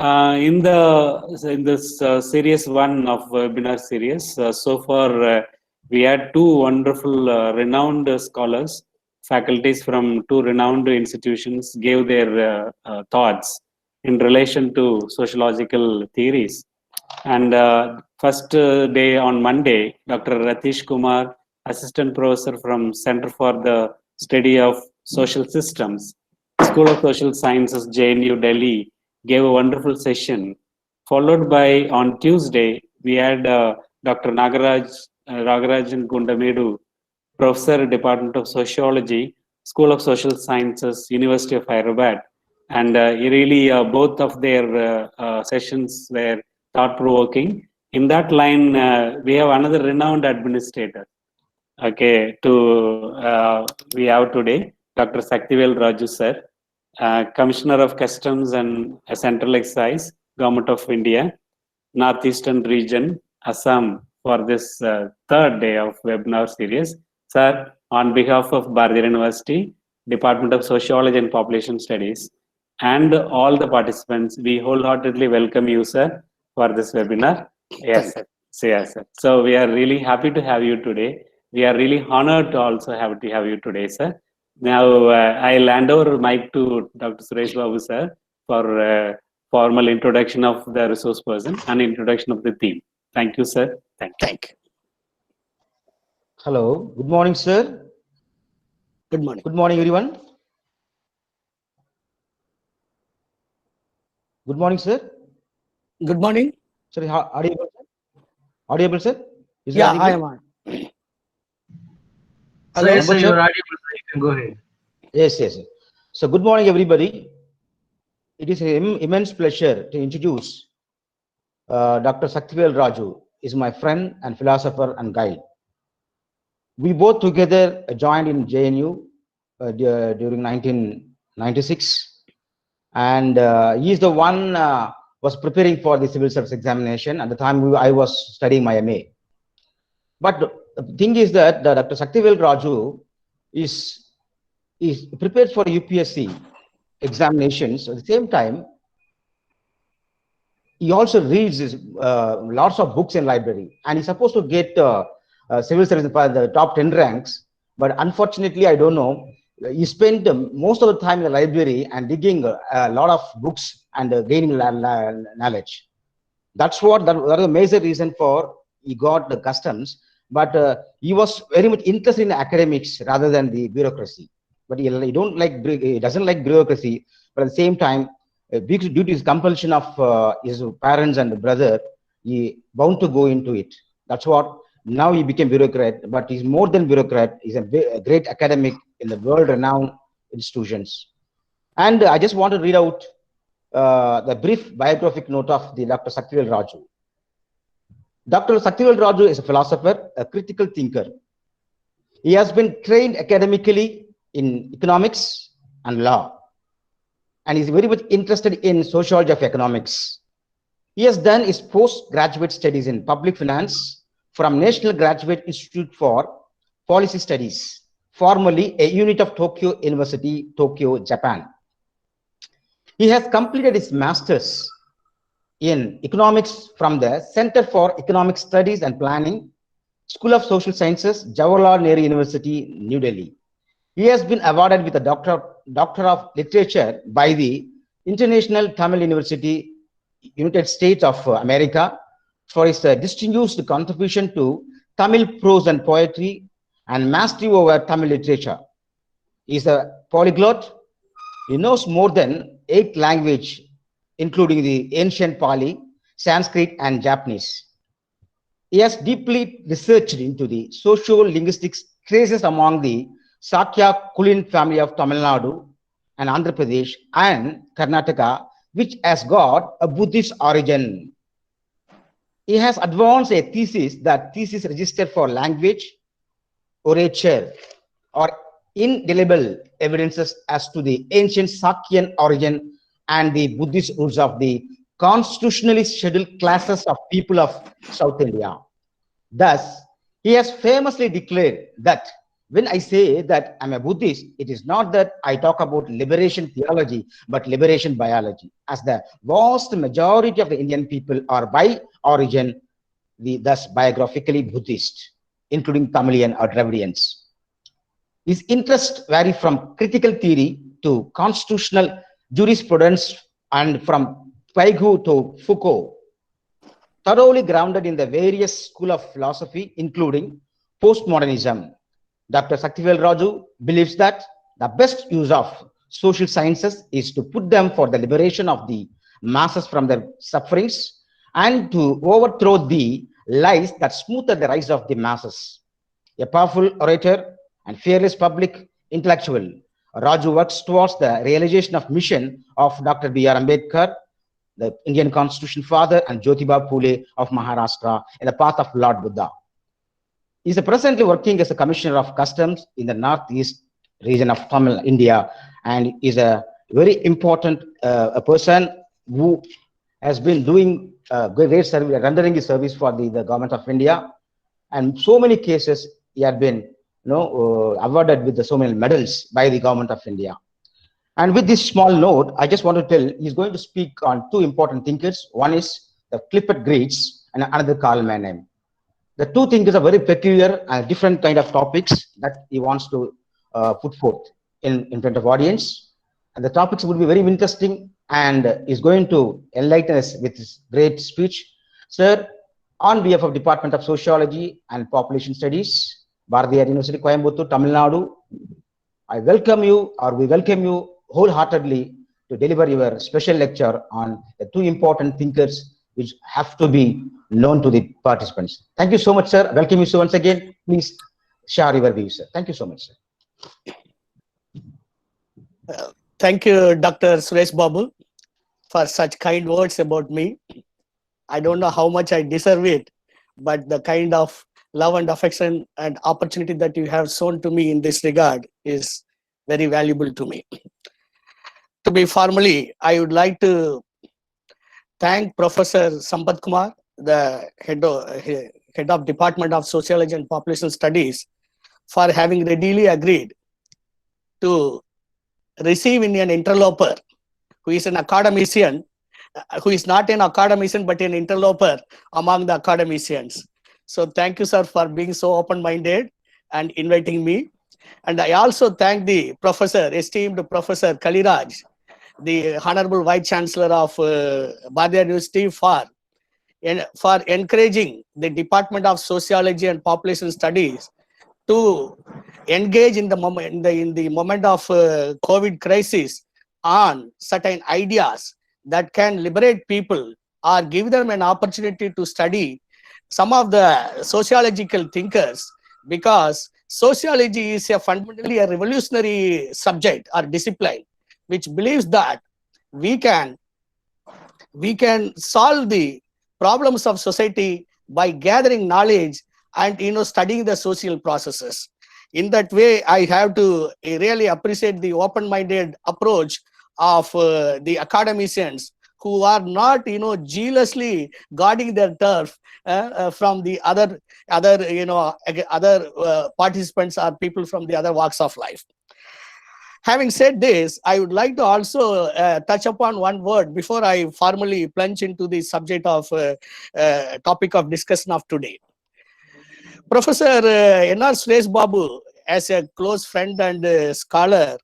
In this series one of webinar series, so far we had two wonderful, renowned scholars, faculties from two renowned institutions gave their thoughts in relation to sociological theories. And first day on Monday, Dr. Ratish Kumar, assistant professor from Center for the Study of Social Systems, School of Social Sciences, JNU Delhi, gave a wonderful session. Followed by on Tuesday, we had Dr. Nagarajan Gundamedu, professor, Department of Sociology, School of Social Sciences, University of Hyderabad. And really, both of their sessions were thought-provoking. In that line, we have another renowned administrator. Okay, we have today Dr. Saktivel Raju sir, Commissioner of Customs and Central Excise, Government of India, Northeastern Region, Assam, for this third day of webinar series. Sir, on behalf of Bharatiya University, Department of Sociology and Population Studies, and all the participants, we wholeheartedly welcome you, sir, for this webinar. Yes, sir. Yes, sir. So we are really happy to have you today. We are really honored to also have you today, sir. Now I'll hand over mic to Dr. Suresh Babu, sir, for formal introduction of the resource person and introduction of the theme. Thank you, sir. Thank you. Hello. Good morning, sir. Good morning. Good morning, everyone. Good morning, sir. Good morning. Sorry, audible, sir? Audible, sir? Is it Yeah, audible? I am on. So yes, sir, you are audible, so you can go ahead. Yes, yes. So good morning, everybody. It is an immense pleasure to introduce Dr. Saktivel Raju. Is my friend and philosopher and guide. We both together joined in JNU during 1996, and he is the one was preparing for the civil service examination. At the time, I was studying my MA. But the thing is that Dr. Saktivel Raju is prepared for UPSC examinations. At the same time, he also reads lots of books in library, and he's supposed to get civil service for the top 10 ranks. But unfortunately, I don't know. He spent most of the time in the library and digging a lot of books and gaining knowledge. That's the major reason for he got the customs. But he was very much interested in academics rather than the bureaucracy. But he doesn't like bureaucracy. But at the same time, due to his compulsion of his parents and brother, he bound to go into it. That's what. Now he became bureaucrat, but he's more than bureaucrat. He's a great academic in the world-renowned institutions. And I just want to read out the brief biographic note of the Dr. Saktivel Raju. Dr. Saktivel Raju is a philosopher, a critical thinker. He has been trained academically in economics and law, and is very much interested in sociology of economics. He has done his postgraduate studies in public finance from National Graduate Institute for Policy Studies, formerly a unit of Tokyo University, Tokyo, Japan. He has completed his master's in economics from the Center for Economic Studies and Planning, School of Social Sciences, Jawaharlal Nehru University, New Delhi. He has been awarded with a Doctor of Literature by the International Tamil University, United States of America, for his distinguished contribution to Tamil prose and poetry and mastery over Tamil literature. He is a polyglot. He knows more than 8 languages, including the ancient Pali, Sanskrit, and Japanese. He has deeply researched into the socio-linguistic traces among the Sakya Kulin family of Tamil Nadu and Andhra Pradesh and Karnataka, which has got a Buddhist origin. He has advanced a thesis, that thesis registered for language, orature, or indelible evidences as to the ancient Sakyan origin and the Buddhist roots of the constitutionally scheduled classes of people of South India. Thus, he has famously declared that when I say that I'm a Buddhist, it is not that I talk about liberation theology, but liberation biology, as the vast majority of the Indian people are by origin, thus biographically Buddhist, including Tamilian or Dravidians. His interests vary from critical theory to constitutional jurisprudence and from Paigu to Foucault, thoroughly grounded in the various schools of philosophy, including postmodernism. Dr. Saktivel Raju believes that the best use of social sciences is to put them for the liberation of the masses from their sufferings and to overthrow the lies that smoother the rise of the masses. A powerful orator and fearless public intellectual, Raju works towards the realization of mission of Dr. B.R. Ambedkar, the Indian Constitution father, and Jyotiba Phule of Maharashtra in the path of Lord Buddha. He is presently working as a commissioner of customs in the northeast region of Tamil India, and is a very important a person who has been doing great service, rendering his service for the government of India. And so many cases he had been awarded with so many medals by the government of India. And with this small note, I just want to tell he's going to speak on two important thinkers. One is the Clifford Geertz and another Karl Menem. The two thinkers are very peculiar and different kind of topics that he wants to put forth in front of audience. And the topics would be very interesting, and is going to enlighten us with his great speech. Sir, on behalf of Department of Sociology and Population Studies, Bharathiar University, Coimbatore, Tamil Nadu, I welcome you, or we welcome you wholeheartedly to deliver your special lecture on the two important thinkers which have to be known to the participants. Thank you so much, sir. Welcome you so once again. Please share your views, sir. Thank you so much, sir. Thank you, Dr. Suresh Babu, for such kind words about me. I don't know how much I deserve it, but the kind of love and affection and opportunity that you have shown to me in this regard is very valuable to me. To be formally, I would like to thank Professor Sampath Kumar, the head of Department of Sociology and Population Studies, for having readily agreed to receive in an interloper who is an academician, who is not an academician but an interloper among the academicians. So thank you, sir, for being so open-minded and inviting me. And I also thank the professor, esteemed Professor Kaliraj, the Honorable Vice Chancellor of Bharathiar University, for encouraging the Department of Sociology and Population Studies to engage in the moment of COVID crisis on certain ideas that can liberate people or give them an opportunity to study some of the sociological thinkers, because sociology is fundamentally a revolutionary subject or discipline which believes that we can solve the problems of society by gathering knowledge and studying the social processes. In that way, I have to really appreciate the open-minded approach of the academicians who are not jealously guarding their turf from the other participants or people from the other walks of life. Having said this, I would like to also touch upon one word before I formally plunge into the subject of topic of discussion of today. Professor N.R. Suresh Babu, as a close friend and scholar,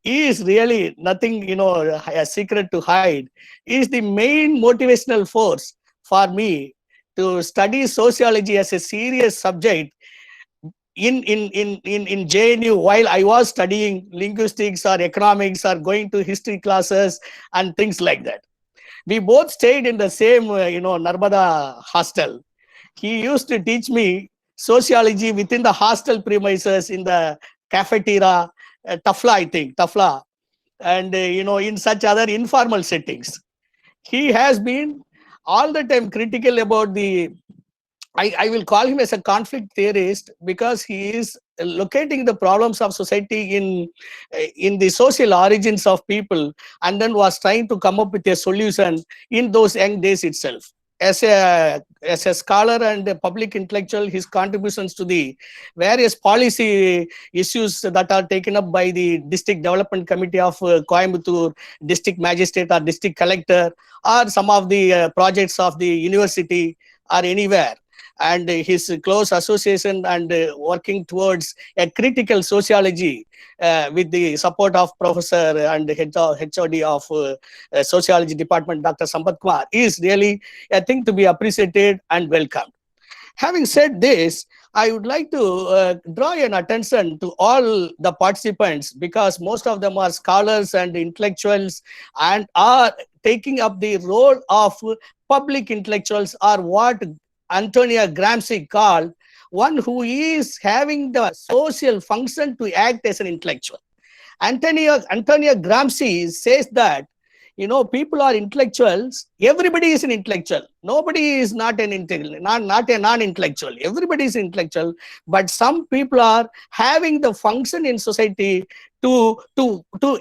is really nothing, a secret to hide. He is the main motivational force for me to study sociology as a serious subject in JNU while I was studying linguistics or economics or going to history classes and things like that. We both stayed in the same, Narmada hostel. He used to teach me sociology within the hostel premises in the cafeteria, Tafla, I think, Tafla, and in such other informal settings. He has been all the time critical about the, I will call him as a conflict theorist, because he is locating the problems of society in the social origins of people, and then was trying to come up with a solution in those young days itself. as a scholar and a public intellectual, his contributions to the various policy issues that are taken up by the District Development Committee of Coimbatore, District Magistrate or District Collector, or some of the projects of the university or anywhere, and his close association and working towards a critical sociology with the support of Professor and HOD of Sociology Department, Dr. Sampath Kumar, is really a thing to be appreciated and welcomed. Having said this, I would like to draw an attention to all the participants, because most of them are scholars and intellectuals and are taking up the role of public intellectuals, or what Antonio Gramsci called one who is having the social function to act as an intellectual. Antonio Gramsci says that, you know, people are intellectuals. Everybody is an intellectual. Nobody is not an intellectual, not a non-intellectual. Everybody is intellectual, but some people are having the function in society to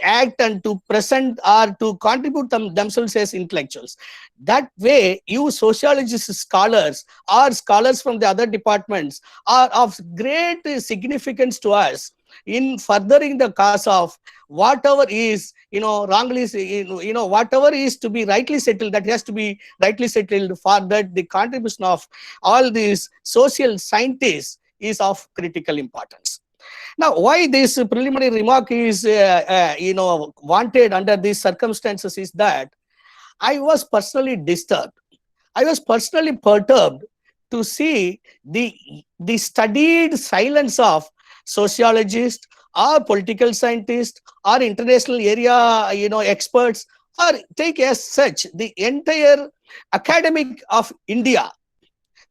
act and to present or to contribute themselves as intellectuals. That way, you sociologist scholars or scholars from the other departments are of great significance to us in furthering the cause of whatever is, you know, wrongly, you know, whatever is to be rightly settled, that has to be rightly settled. For that, the contribution of all these social scientists is of critical importance. Now, why this preliminary remark is, you know, wanted under these circumstances is that I was personally disturbed. I was personally perturbed to see the studied silence of sociologists or political scientists or international area, you know, experts, or take as such the entire academic of India,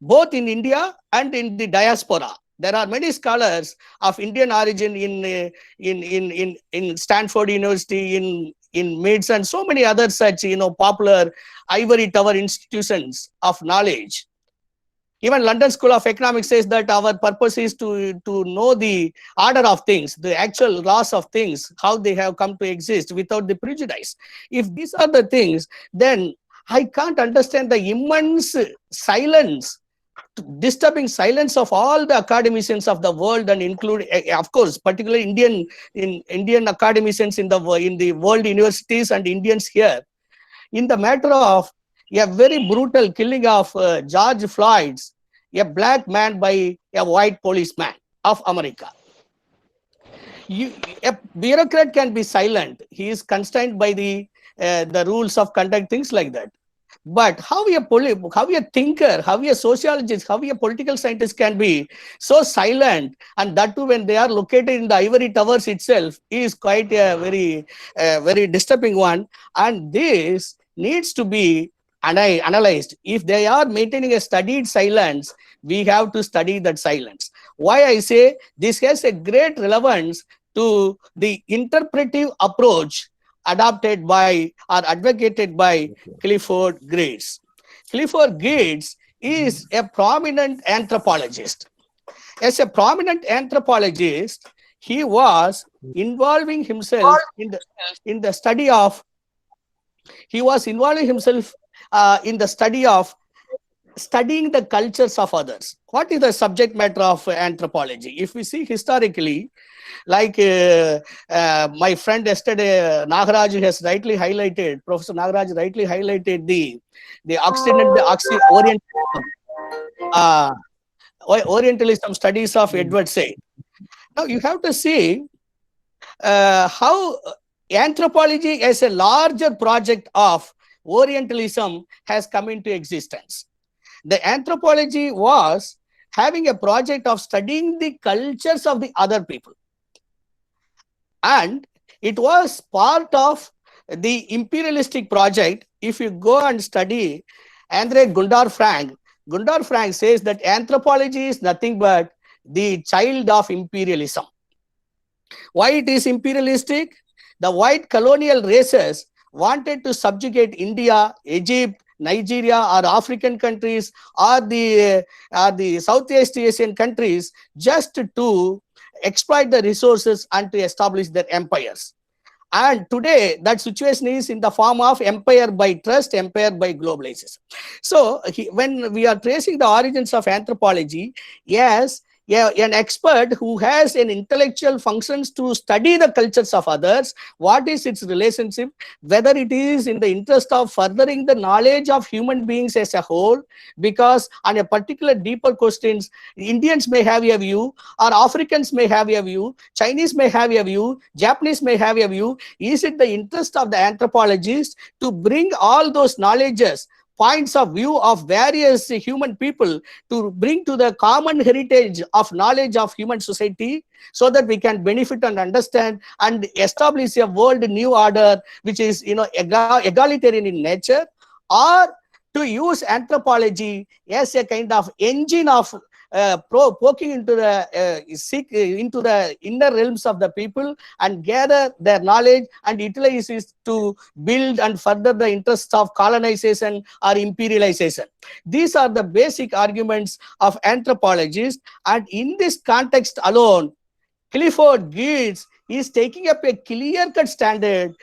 both in India and in the diaspora. There are many scholars of Indian origin in Stanford University, in MITS, and so many other such, you know, popular ivory tower institutions of knowledge. Even London School of Economics says that our purpose is to know the order of things, the actual laws of things, how they have come to exist without the prejudice. If these are the things, then I can't understand the immense silence, disturbing silence of all the academicians of the world, and include, of course, particularly Indian academicians in the world universities and Indians here, in the matter of a very brutal killing of George Floyd, a black man by a white policeman of America. A bureaucrat can be silent. He is constrained by the rules of conduct, things like that. But how a thinker, how a sociologist, how a political scientist can be so silent, and that too when they are located in the ivory towers itself, is quite a very disturbing one. And this needs to be analyzed. If they are maintaining a studied silence, we have to study that silence. Why I say this has a great relevance to the interpretive approach adopted by or advocated by Clifford Geertz. Clifford Geertz is a prominent anthropologist. As a prominent anthropologist, he was involving himself in the study of studying the cultures of others. What is the subject matter of anthropology? If we see historically, like my friend yesterday, Nagaraj has rightly highlighted, Professor Nagaraj rightly highlighted the Occidental, Orientalism studies of Edward Said. Now you have to see how anthropology as a larger project of Orientalism has come into existence. The anthropology was having a project of studying the cultures of the other people. And it was part of the imperialistic project. If you go and study Andre Gundar Frank says that anthropology is nothing but the child of imperialism. Why it is imperialistic? The white colonial races wanted to subjugate India, Egypt, Nigeria, or African countries, or the Southeast Asian countries, just to exploit the resources and to establish their empires. And today, that situation is in the form of empire by trust, empire by globalization. So, when we are tracing the origins of anthropology, yes, yeah, an expert who has an intellectual functions to study the cultures of others, what is its relationship, whether it is in the interest of furthering the knowledge of human beings as a whole, because on a particular deeper questions, Indians may have a view, or Africans may have a view, Chinese may have a view, Japanese may have a view. Is it the interest of the anthropologist to bring all those knowledges, points of view of various human people, to bring to the common heritage of knowledge of human society, so that we can benefit and understand and establish a world new order which is, egalitarian in nature? Or to use anthropology as a kind of engine of poking into the inner realms of the people and gather their knowledge and utilize it to build and further the interests of colonization or imperialization. These are the basic arguments of anthropologists, and in this context alone, Clifford Geertz is taking up a clear-cut standpoint.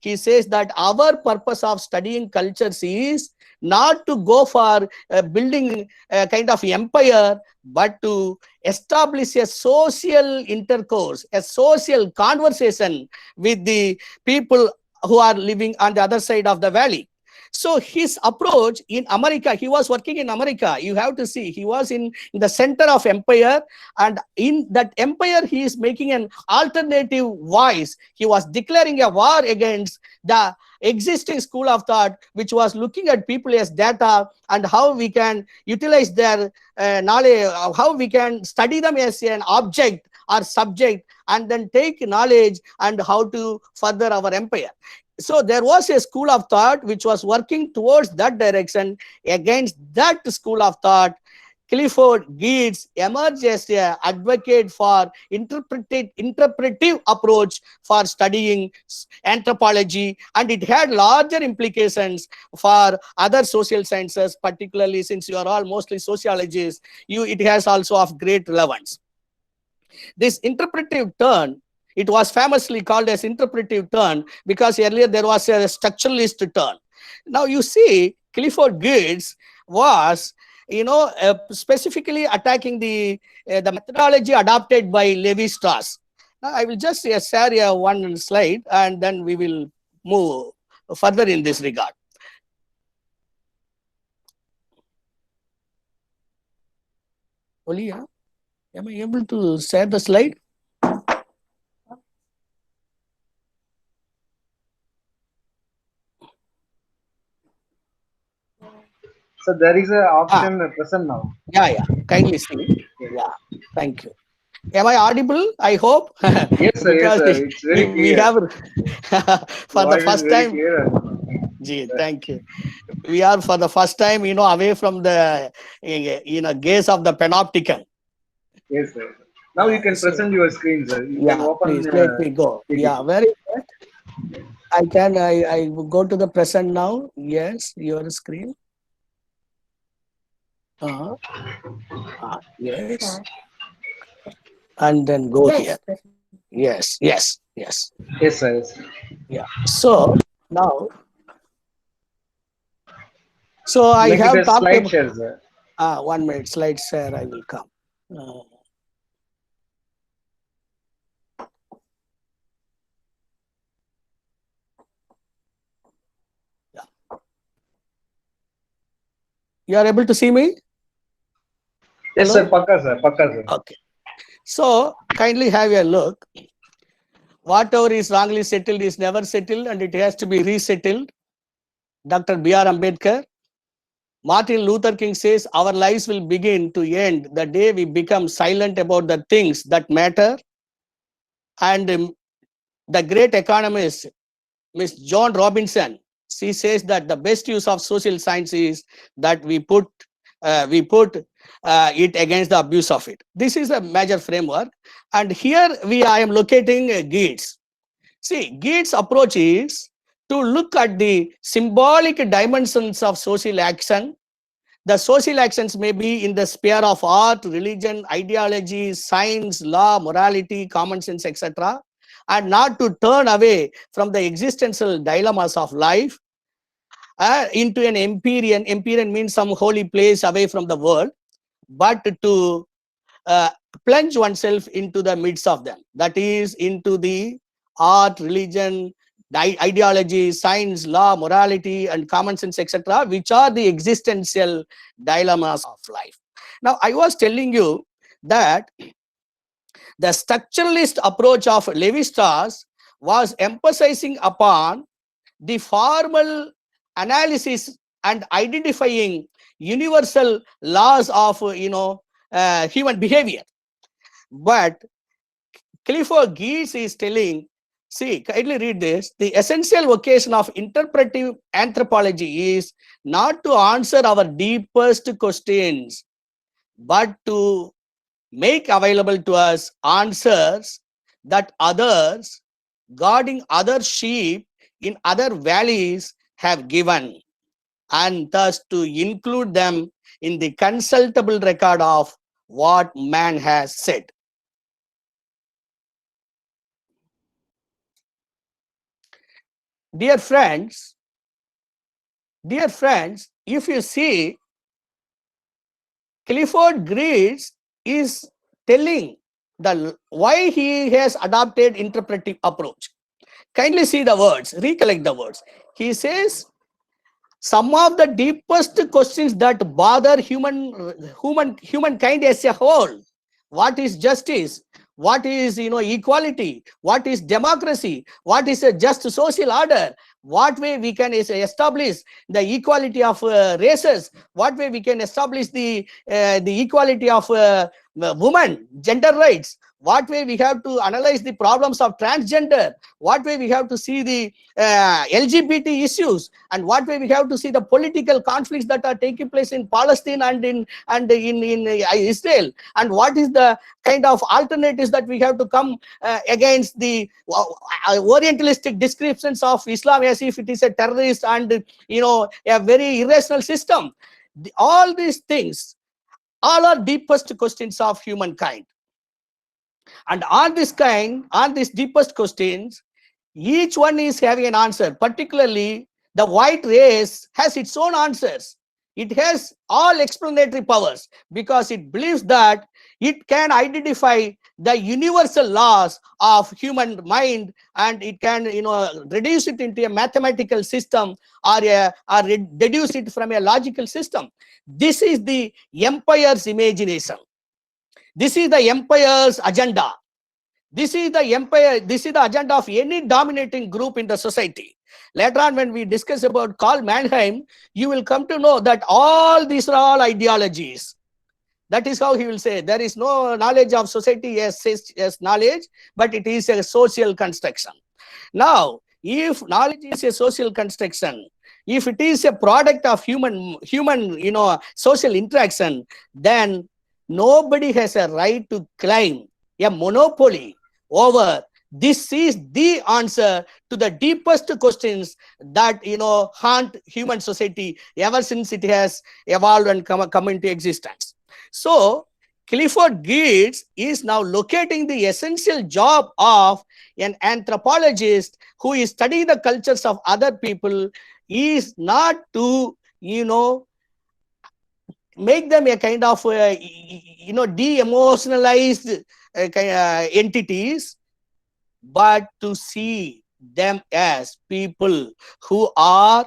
He says that our purpose of studying cultures is not to go for building a kind of empire, but to establish a social intercourse, a social conversation with the people who are living on the other side of the valley. So his approach in America, he was working in America. You have to see, he was in the center of empire, and in that empire, he is making an alternative voice. He was declaring a war against the existing school of thought, which was looking at people as data and how we can utilize their knowledge, how we can study them as an object or subject, and then take knowledge and how to further our empire. So there was a school of thought which was working towards that direction. Against that school of thought, Clifford Geertz emerged as an advocate for interpretive approach for studying anthropology, and it had larger implications for other social sciences, particularly since you are all mostly sociologists. It has also of great relevance. This interpretive turn, it was famously called as interpretive turn because earlier there was a structuralist turn. Now you see, Clifford Geertz was, specifically attacking the methodology adopted by Levi-Strauss. Now I will just share one slide, and then we will move further in this regard. Olia, am I able to share the slide? So there is an option present now. Yeah. Kindly see. Yeah. Thank you. Am I audible? I hope. Yes, sir. Yes, sir. It's very clear. We have for the first time. Gee, thank you. We are for the first time, away from the gaze of the panopticon. Yes, sir. Now you can present your screen, sir. You can open. Please let me go. Yeah, very good. I go to the present now. Yes, your screen. Yes. And then go here. Yes. Yes, sir. Yes. Yeah. So now, I have talked about share, sir. 1 minute slide share. I will come. You are able to see me? Yes, hello? Sir. Pakka, sir. Okay. So kindly have a look. Whatever is wrongly settled is never settled, and it has to be resettled. Dr. B.R. Ambedkar. Martin Luther King says our lives will begin to end the day we become silent about the things that matter. And the great economist, Miss Joan Robinson, she says that the best use of social science is that we put it against the abuse of it. This is a major framework. And here I am locating Geertz. See, Geertz' approach is to look at the symbolic dimensions of social action. The social actions may be in the sphere of art, religion, ideology, science, law, morality, common sense, etc. and not to turn away from the existential dilemmas of life into an empyrean. Empyrean means some holy place away from the world, but to plunge oneself into the midst of them. That is, into the art, religion, ideology, science, law, morality, and common sense, etc., which are the existential dilemmas of life. Now, I was telling you that the structuralist approach of Levi-Strauss was emphasizing upon the formal analysis and identifying universal laws of human behavior. But Clifford Geertz is telling, see, kindly read this: the essential vocation of interpretive anthropology is not to answer our deepest questions, but to make available to us answers that others, guarding other sheep in other valleys, have given, and thus to include them in the consultable record of what man has said. Dear friends, if you see, Clifford Geertz is telling why he has adopted interpretive approach. Kindly see the words, recollect the words. He says, some of the deepest questions that bother humankind as a whole: what is justice? What is equality? What is democracy? What is a just social order? What way we can establish the equality of races? What way we can establish the equality of women, gender rights? What way we have to analyze the problems of transgender? What way we have to see the LGBT issues? And what way we have to see the political conflicts that are taking place in Palestine and in Israel? And what is the kind of alternatives that we have to come against the orientalistic descriptions of Islam as if it is a terrorist and a very irrational system? All these things, all are deepest questions of humankind. And on these deepest questions, each one is having an answer. Particularly, the white race has its own answers. It has all explanatory powers because it believes that it can identify the universal laws of human mind, and it can reduce it into a mathematical system or deduce it from a logical system. This is the empire's imagination. This is the empire's agenda. This is the agenda of any dominating group in the society. Later on, when we discuss about Karl Mannheim, you will come to know that all these are all ideologies. That is how he will say there is no knowledge of society as knowledge, but it is a social construction. Now, if knowledge is a social construction, if it is a product of human social interaction, then nobody has a right to claim a monopoly over. This is the answer to the deepest questions that haunt human society ever since it has evolved and come into existence. So Clifford Geertz is now locating the essential job of an anthropologist who is studying the cultures of other people is not to make them a kind of de-emotionalized entities, but to see them as people who are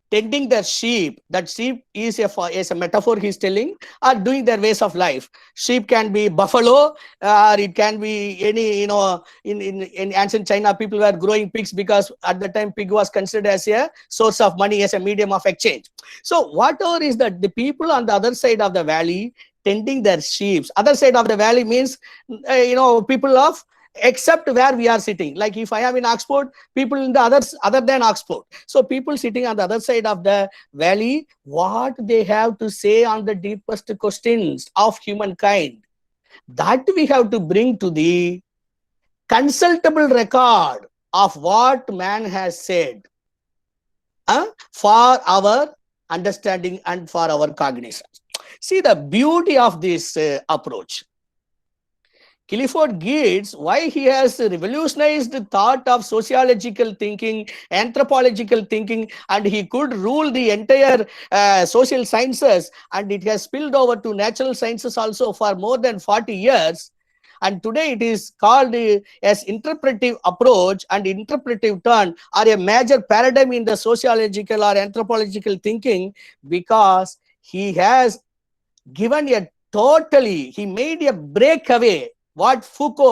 tending their sheep. That sheep is a metaphor he's telling, are doing their ways of life. Sheep can be buffalo, or it can be any, in ancient China, people were growing pigs because at the time pig was considered as a source of money, as a medium of exchange. So whatever is that, the people on the other side of the valley tending their sheep. Other side of the valley means, people of except where we are sitting. Like if I am in Oxford, people in the other than Oxford. So people sitting on the other side of the valley, what they have to say on the deepest questions of humankind, that we have to bring to the consultable record of what man has said for our understanding and for our cognizance. See the beauty of this approach. Clifford Geertz, why he has revolutionized the thought of sociological thinking, anthropological thinking, and he could rule the entire social sciences, and it has spilled over to natural sciences also for more than 40 years. And today it is called as interpretive approach and interpretive turn, or a major paradigm in the sociological or anthropological thinking, because he has given a totally, he made a breakaway, what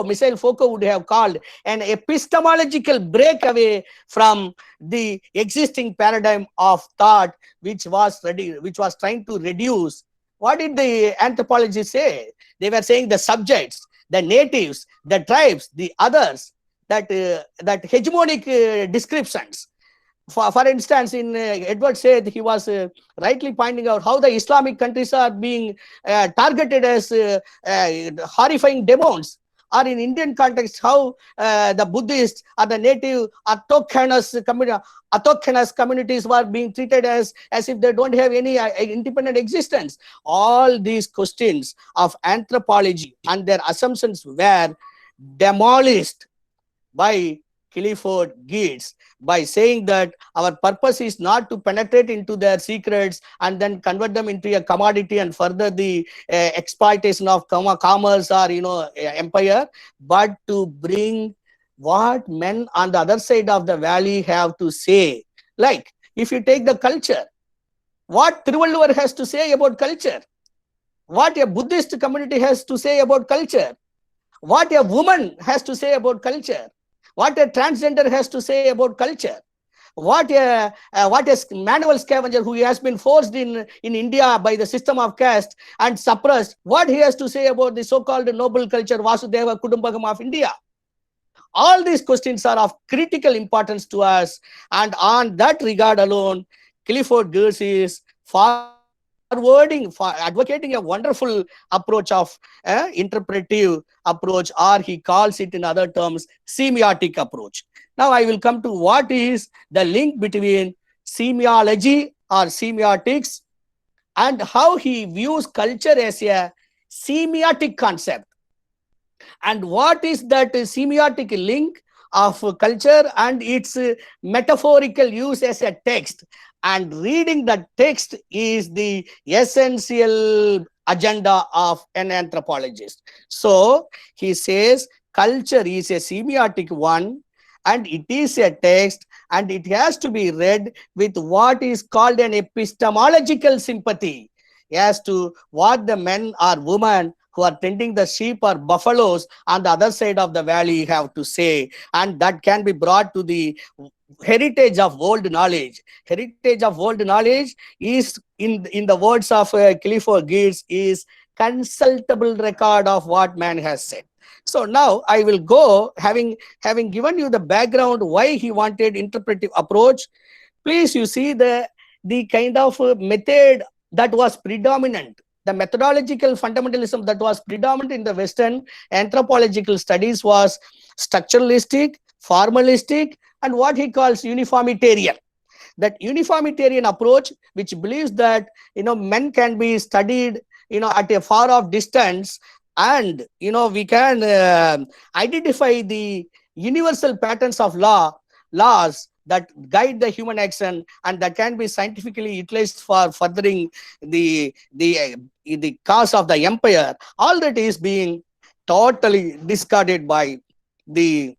Michel Foucault would have called an epistemological breakaway from the existing paradigm of thought, which was trying to reduce. What did the anthropologists say? They were saying the subjects, the natives, the tribes, the others, that hegemonic descriptions. For instance, in Edward Said, he was rightly pointing out how the Islamic countries are being targeted as horrifying demons. Or in Indian context, how the Buddhists or the native autochthonous communities were being treated as if they don't have any independent existence. All these questions of anthropology and their assumptions were demolished by Clifford Geertz, by saying that our purpose is not to penetrate into their secrets and then convert them into a commodity and further the exploitation of commerce or empire, but to bring what men on the other side of the valley have to say. Like, if you take the culture, what Thiruvalluvar has to say about culture, what a Buddhist community has to say about culture, what a woman has to say about culture, what a transgender has to say about culture, what a manual scavenger who has been forced in India by the system of caste and suppressed, what he has to say about the so-called noble culture, Vasudeva Kudumbakam of India. All these questions are of critical importance to us, and on that regard alone, Clifford Geertz is advocating a wonderful approach of interpretive approach, or he calls it in other terms semiotic approach. Now I will come to what is the link between semiology or semiotics and how he views culture as a semiotic concept, and what is that semiotic link of culture and its metaphorical use as a text. And reading that text is the essential agenda of an anthropologist. So he says culture is a semiotic one, and it is a text, and it has to be read with what is called an epistemological sympathy as to what the men or women who are tending the sheep or buffaloes on the other side of the valley have to say, and that can be brought to the heritage of world knowledge. Heritage of world knowledge is, in the words of Clifford Geertz, is consultable record of what man has said. So now I will go, having given you the background why he wanted interpretive approach. Please, you see the kind of method that was predominant, the methodological fundamentalism that was predominant in the Western anthropological studies was structuralistic, formalistic, and what he calls uniformitarian. That uniformitarian approach, which believes that men can be studied at a far off distance, and we can identify the universal patterns of laws that guide the human action, and that can be scientifically utilized for furthering the cause of the empire. All that is being totally discarded by the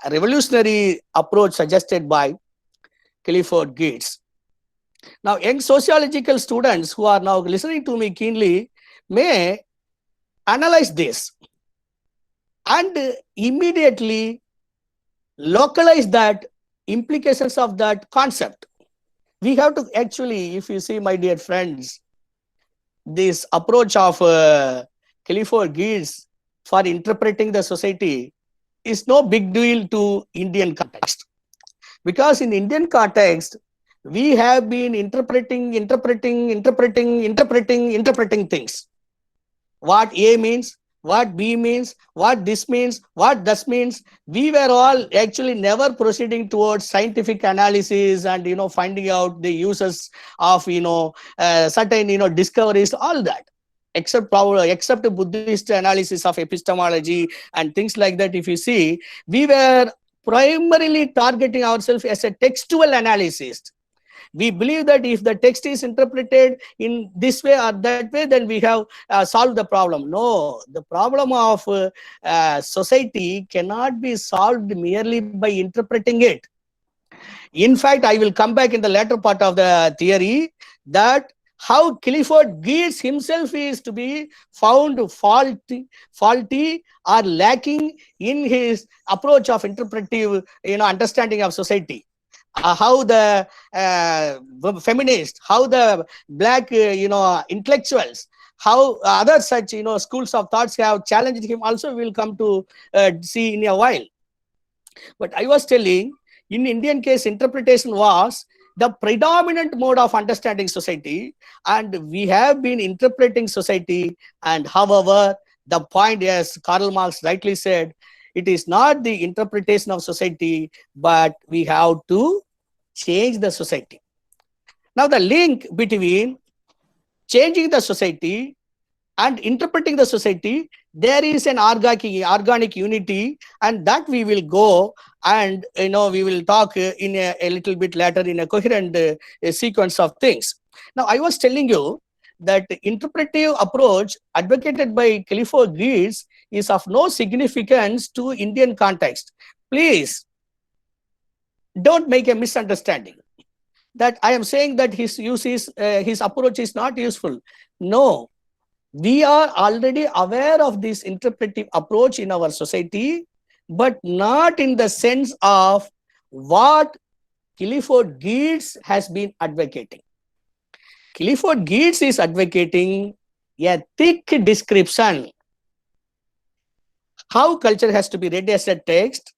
revolutionary approach suggested by Clifford Geertz. Now, young sociological students who are now listening to me keenly may analyze this and immediately localize that implications of that concept. We have to actually, if you see, my dear friends, this approach of Clifford Geertz for interpreting the society is no big deal to Indian context. Because in Indian context, we have been interpreting things. What A means, what B means, what this means, what this means. We were all actually never proceeding towards scientific analysis and finding out the uses of certain discoveries, all that. except Buddhist analysis of epistemology and things like that, if you see, we were primarily targeting ourselves as a textual analyst. We believe that if the text is interpreted in this way or that way, then we have solved the problem. No, the problem of society cannot be solved merely by interpreting it. In fact, I will come back in the latter part of the theory that how Clifford Geertz himself is to be found faulty or lacking in his approach of interpretive, understanding of society. How the feminists, how the black, intellectuals, how other such, schools of thoughts have challenged him also will come to see in a while. But I was telling, in Indian case, interpretation was the predominant mode of understanding society, and we have been interpreting society. And however, the point, as Karl Marx rightly said, it is not the interpretation of society, but we have to change the society. Now, the link between changing the society and interpreting the society, there is an organic unity, and that we will go and we will talk in a little bit later in a coherent sequence of things. Now, I was telling you that the interpretive approach advocated by Clifford Geertz is of no significance to Indian context. Please don't make a misunderstanding that I am saying that his approach is not useful. No, we are already aware of this interpretive approach in our society, but not in the sense of what Clifford Geertz has been advocating. Clifford Geertz is advocating a thick description, how culture has to be read as a text,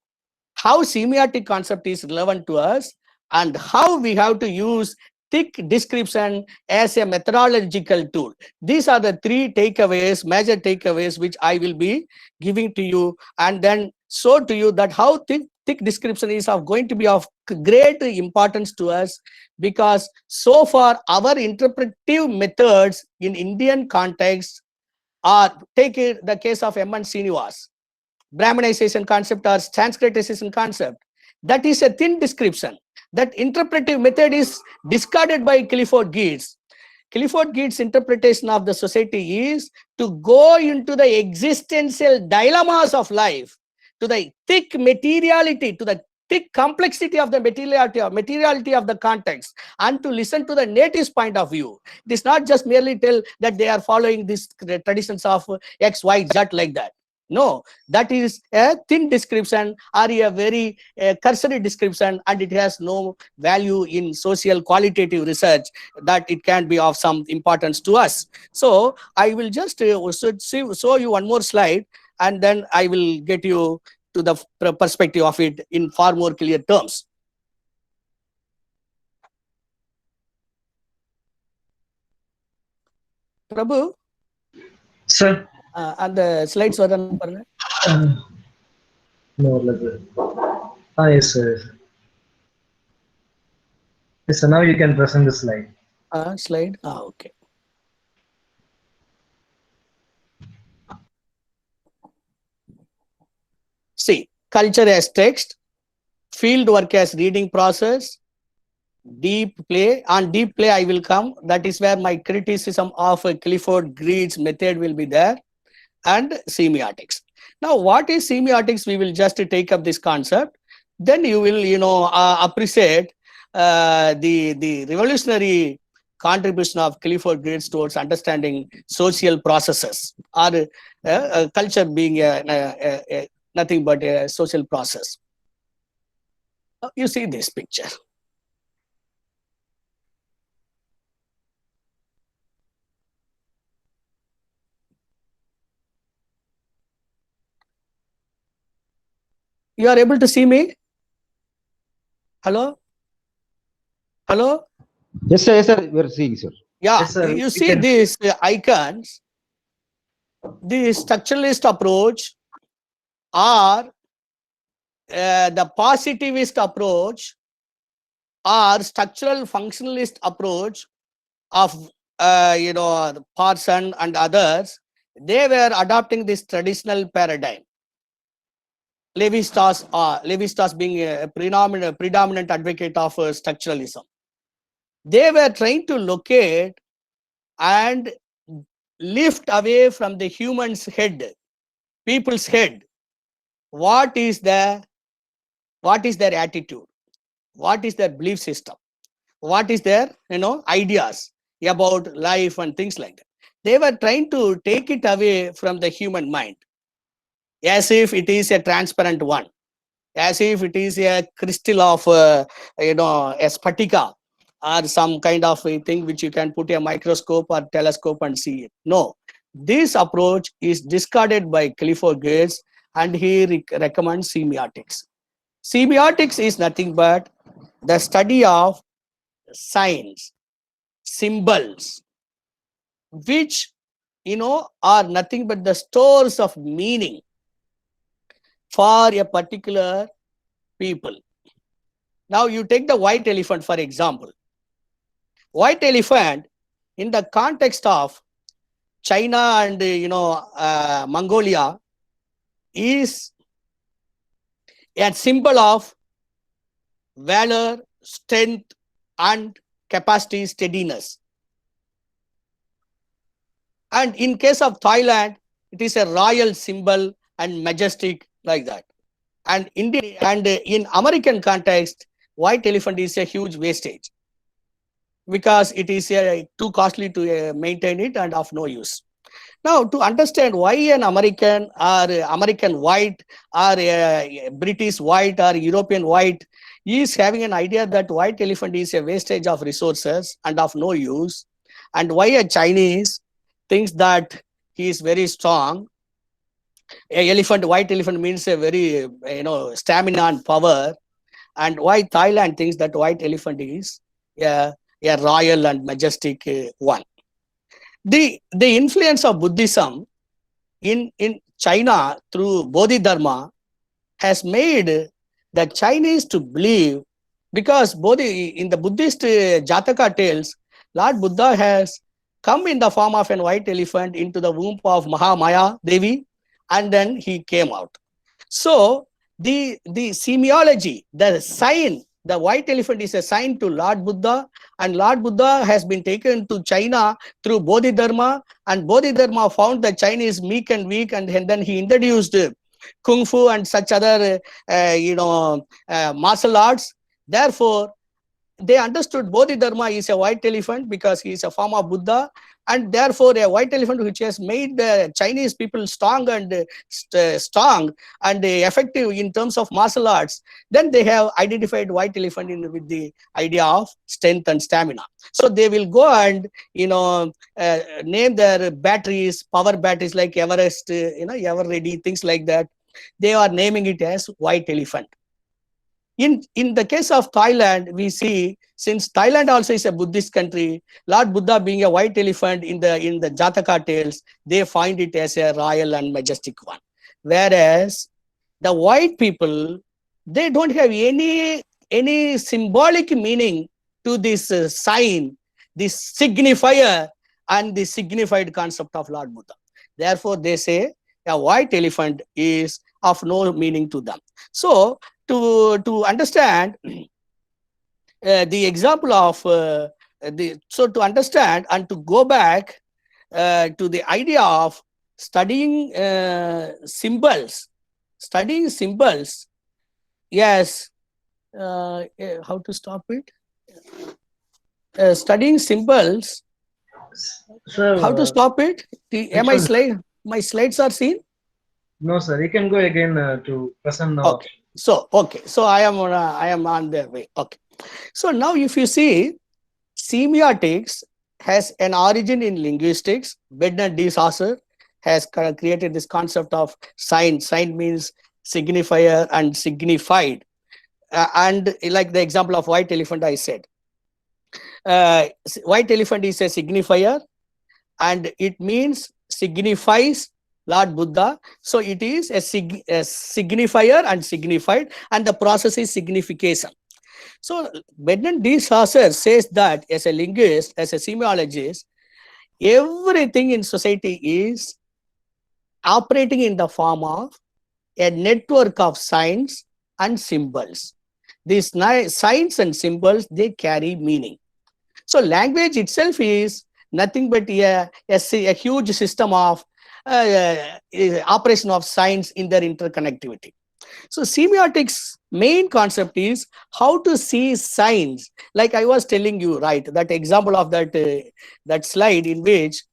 how semiotic concept is relevant to us, and how we have to use thick description as a methodological tool. These are the three takeaways, major takeaways, which I will be giving to you, and then show to you that how thick description is going to be of great importance to us, because so far our interpretive methods in Indian context are, take the case of M. N. Srinivas, Brahminization concept or Sanskritization concept. That is a thin description. That interpretive method is discarded by Clifford Geertz. Clifford Geertz's interpretation of the society is to go into the existential dilemmas of life, to the thick materiality, to the thick complexity of the materiality of the context, and to listen to the native's point of view. It is not just merely tell that they are following these traditions of X, Y, Z like that. No, that is a thin description or a very cursory description, and it has no value in social qualitative research that it can be of some importance to us. So I will just show you one more slide, and then I will get you to the perspective of it in far more clear terms. Prabhu? Sir? And the slides were done. No, yes, sir. Yes, so now you can present the slide. Slide? Okay. See, culture as text, field work as reading process, deep play. On deep play, I will come. That is where my criticism of Clifford Geertz's method will be there. And semiotics. Now, what is semiotics? We will just take up this concept. Then you will, appreciate the revolutionary contribution of Clifford Geertz towards understanding social processes, or culture being nothing but a social process. You see this picture. You are able to see me? Hello? Hello? Yes, sir. Yes, sir. We are seeing, sir. Yeah, Yes, sir. you see these icons, the structuralist approach or the positivist approach or structural functionalist approach of Parson and others, they were adopting this traditional paradigm. Levi-Strauss being a predominant advocate of structuralism. They were trying to locate and lift away from the human's head, people's head, what is their attitude, what is their belief system, what is their ideas about life and things like that. They were trying to take it away from the human mind, as if it is a transparent one, as if it is a crystal of a spatica or some kind of a thing which you can put a microscope or telescope and see it. No, this approach is discarded by Clifford Geertz, and he recommends semiotics. Semiotics is nothing but the study of signs, symbols, which are nothing but the stores of meaning for a particular people. Now you take the white elephant, for example. White elephant, in the context of China and Mongolia, is a symbol of valor, strength, and capacity, steadiness. And in case of Thailand, it is a royal symbol and majestic, like that. And in American context, white elephant is a huge wastage, because it is too costly to maintain it and of no use. Now, to understand why an American or American white or British white or European white is having an idea that white elephant is a wastage of resources and of no use, and why a Chinese thinks that he is very strong. White elephant means a very stamina and power, and why Thailand thinks that white elephant is a royal and majestic one. The influence of Buddhism in China through Bodhidharma has made the Chinese to believe, because in the Buddhist Jataka tales, Lord Buddha has come in the form of an white elephant into the womb of Mahamaya Devi, and then he came out. So the semiology, the sign, the white elephant is a sign to Lord Buddha, and Lord Buddha has been taken to China through Bodhidharma, and Bodhidharma found the Chinese meek and weak, and then he introduced Kung Fu and such other martial arts. Therefore, they understood Bodhidharma is a white elephant because he is a form of Buddha, and therefore a white elephant which has made the Chinese people strong and effective in terms of martial arts. Then they have identified white elephant with the idea of strength and stamina. So they will go and name their batteries, power batteries like Everest, Ever Ready, things like that. They are naming it as white elephant. In the case of Thailand, we see, since Thailand also is a Buddhist country, Lord Buddha being a white elephant in the Jataka tales, they find it as a royal and majestic one. Whereas the white people, they don't have any symbolic meaning to this sign, this signifier, and the signified concept of Lord Buddha. Therefore, they say a white elephant is of no meaning to them. So, to understand the example of to understand and to go back to the idea of studying symbols, yes, how to stop it? Studying symbols, Sir, how to stop it? My slides are seen? No, sir. You can go again to present now. Okay. So I am on their way. Okay. So now if you see, semiotics has an origin in linguistics. Bernard de Saussure has created this concept of sign. Sign means signifier and signified. And like the example of white elephant I said. White elephant is a signifier, and it means signifies Lord Buddha. So it is a signifier and signified, and the process is signification. So Bernard de Saussure says that as a linguist, as a semiologist, Everything in society is operating in the form of a network of signs and symbols. These signs and symbols, they carry meaning. So language itself is nothing but a huge system of operation of signs in their interconnectivity. So semiotics main concept is how to see signs. Like I was telling you, right, that example of that slide in which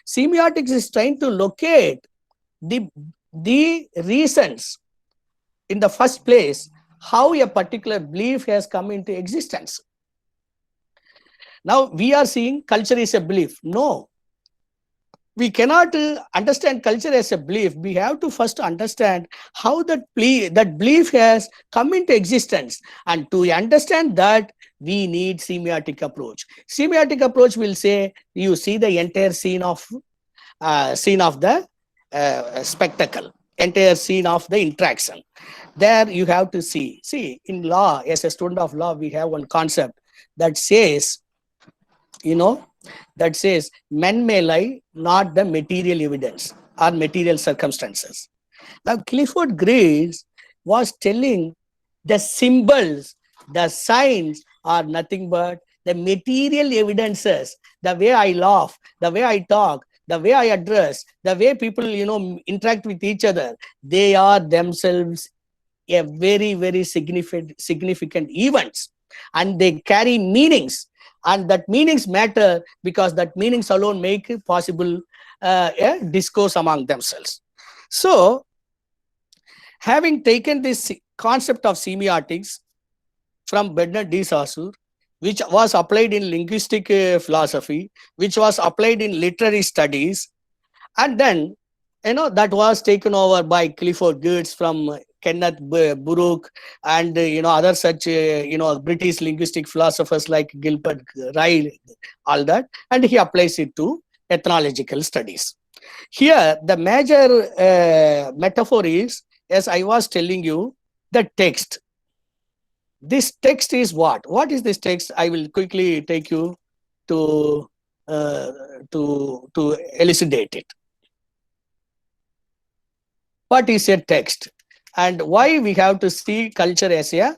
semiotics is trying to locate the reasons in the first place how a particular belief has come into existence. Now we are seeing culture is a belief. No, we cannot understand culture as a belief. We have to first understand how that belief has come into existence. And to understand that, we need semiotic approach. Semiotic approach will say, you see the entire scene of the spectacle, entire scene of the interaction. There you have to see. See, in law, as a student of law, we have one concept that says, that says men may lie, not the material evidence or material circumstances. Now, Clifford Grace was telling the symbols, the signs are nothing but the material evidences. The way I laugh, the way I talk, the way I address, the way people, interact with each other, they are themselves a very, very significant events, and they carry meanings. And that meanings matter because that meanings alone make it possible a discourse among themselves. So, having taken this concept of semiotics from Bernard de Saussure, which was applied in linguistic philosophy, which was applied in literary studies, and then, that was taken over by Clifford Geertz from Kenneth Burke and other such British linguistic philosophers like Gilbert Ryle, all that, and he applies it to ethnological studies. Here the major metaphor is, as I was telling you, the text. This text is what? What is this text? I will quickly take you to elucidate it. What is a text? And why we have to see culture as a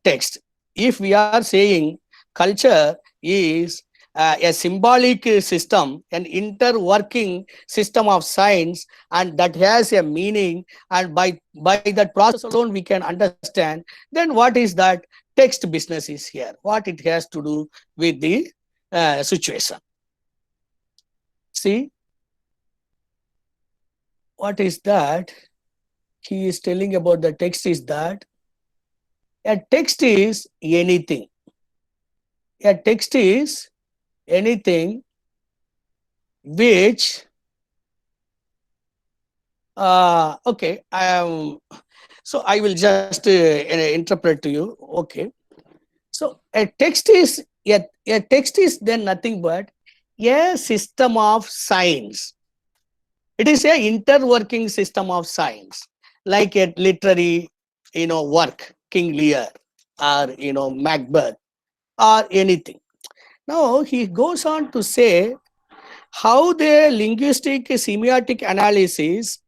text? If we are saying culture is a symbolic system, an interworking system of signs, and that has a meaning, and by that process alone we can understand, then what is that text business is here? What it has to do with the situation? See, what is that? He is telling about the text is that a text is anything. A text is anything which okay, so I will just interpret to you. Okay, so a text is then nothing but a system of signs. It is a interworking system of signs, like a literary work, King Lear or Macbeth or anything. Now he goes on to say how the linguistic semiotic analysis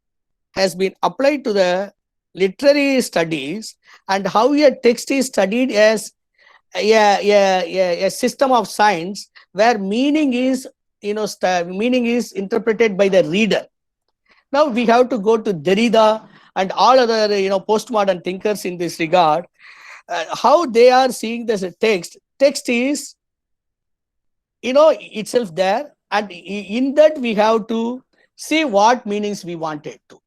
has been applied to the literary studies, and how a text is studied as a system of signs where meaning is interpreted by the reader. Now we have to go to Derrida and all other postmodern thinkers in this regard, how they are seeing this text. Text is itself there, and in that we have to see what meanings we wanted to.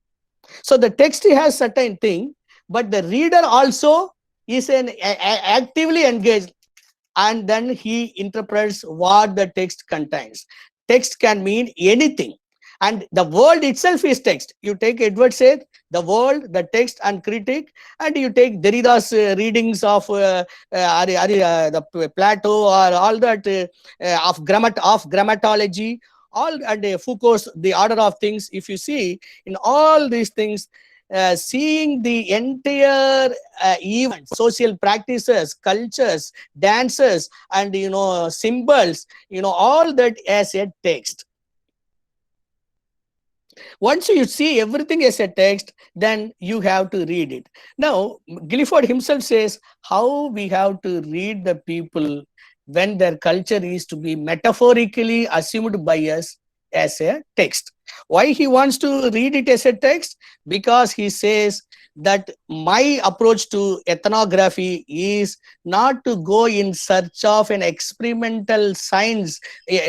So the text has certain thing, but the reader also is actively engaged, and then he interprets what the text contains. Text can mean anything, and the world itself is text. You take Edward Said, the world, the text, and critic, and you take Derrida's readings of the Plato or all that of grammatology, all, and Foucault's The Order of Things. If you see in all these things, seeing the entire events, social practices, cultures, dances, and symbols, all that as a text. Once you see everything as a text, then you have to read it. Now, Guilford himself says how we have to read the people when their culture is to be metaphorically assumed by us as a text. Why he wants to read it as a text? Because he says that my approach to ethnography is not to go in search of an experimental science,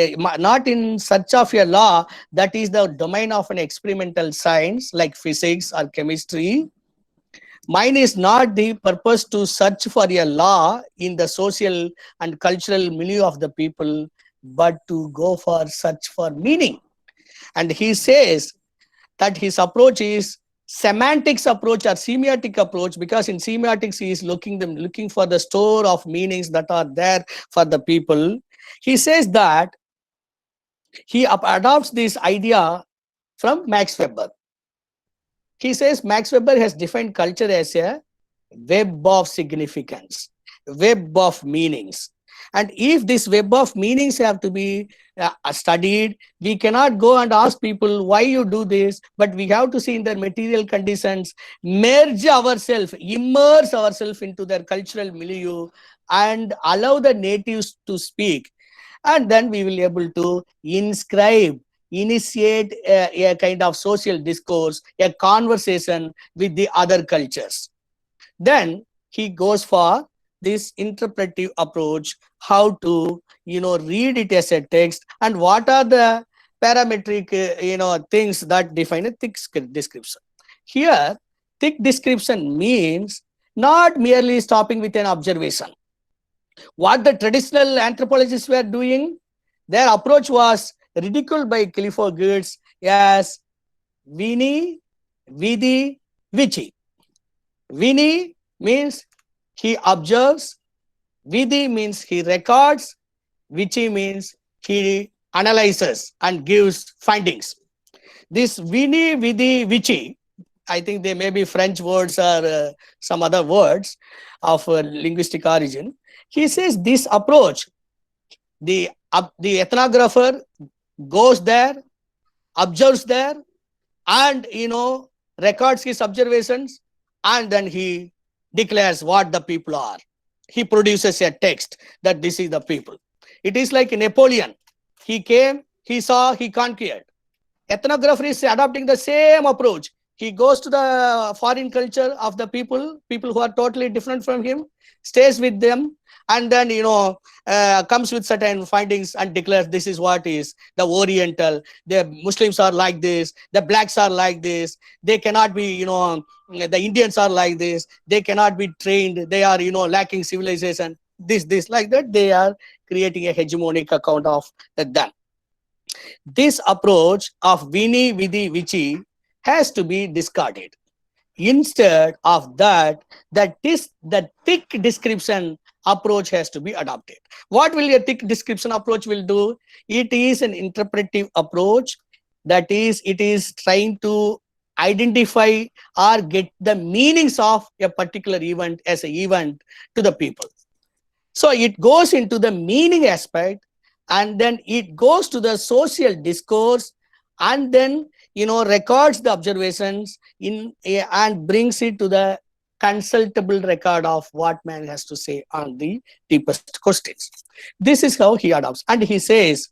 not in search of a law that is the domain of an experimental science like physics or chemistry. Mine is not the purpose to search for a law in the social and cultural milieu of the people, but to go for search for meaning. And he says that his approach is semantics approach or semiotic approach, because in semiotics he is looking for the store of meanings that are there for the people. He says that he adopts this idea from Max Weber. He says Max Weber has defined culture as a web of significance, web of meanings. And if this web of meanings have to be studied, we cannot go and ask people why you do this, but we have to see in their material conditions, merge ourselves, immerse ourselves into their cultural milieu and allow the natives to speak. And then we will be able to initiate a kind of social discourse, a conversation with the other cultures. Then he goes for this interpretive approach, how to read it as a text, and what are the parametric things that define a thick description. Here, thick description means not merely stopping with an observation. What the traditional anthropologists were doing, their approach was ridiculed by Clifford Geertz as Vini, Vidi, Vici. Vini means he observes, Vidi means he records, Vici means he analyzes and gives findings. This Vini, Vidi, Vici, I think they may be French words or some other words of linguistic origin. He says this approach, the ethnographer goes there, observes there, and records his observations, and then he declares what the people are. He produces a text that this is the people. It is like Napoleon. He came, he saw, he conquered. Ethnographer is adopting the same approach. He goes to the foreign culture of the people who are totally different from him, stays with them, and then comes with certain findings and declares this is what is the Oriental. The Muslims are like this, the blacks are like this, they cannot be the Indians are like this, they cannot be trained, they are lacking civilization, this like that. They are creating a hegemonic account of them. This approach of Vini, Vidi, Vici has to be discarded. Instead of that, the thick description approach has to be adopted. What will a thick description approach will do? It is an interpretive approach. That is, it is trying to identify or get the meanings of a particular event as an event to the people. So it goes into the meaning aspect, and then it goes to the social discourse, and then records the observations and brings it to the consultable record of what man has to say on the deepest questions. This is how he adopts. And he says,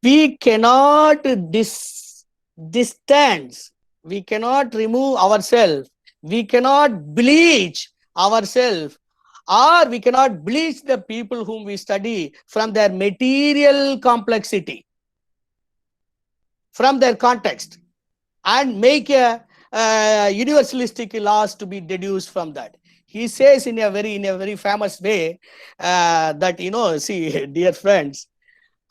we cannot distance, we cannot remove ourselves, we cannot bleach ourselves, or we cannot bleach the people whom we study from their material complexity, from their context, and make a universalistic laws to be deduced from that. He says in a very famous way that see, dear friends,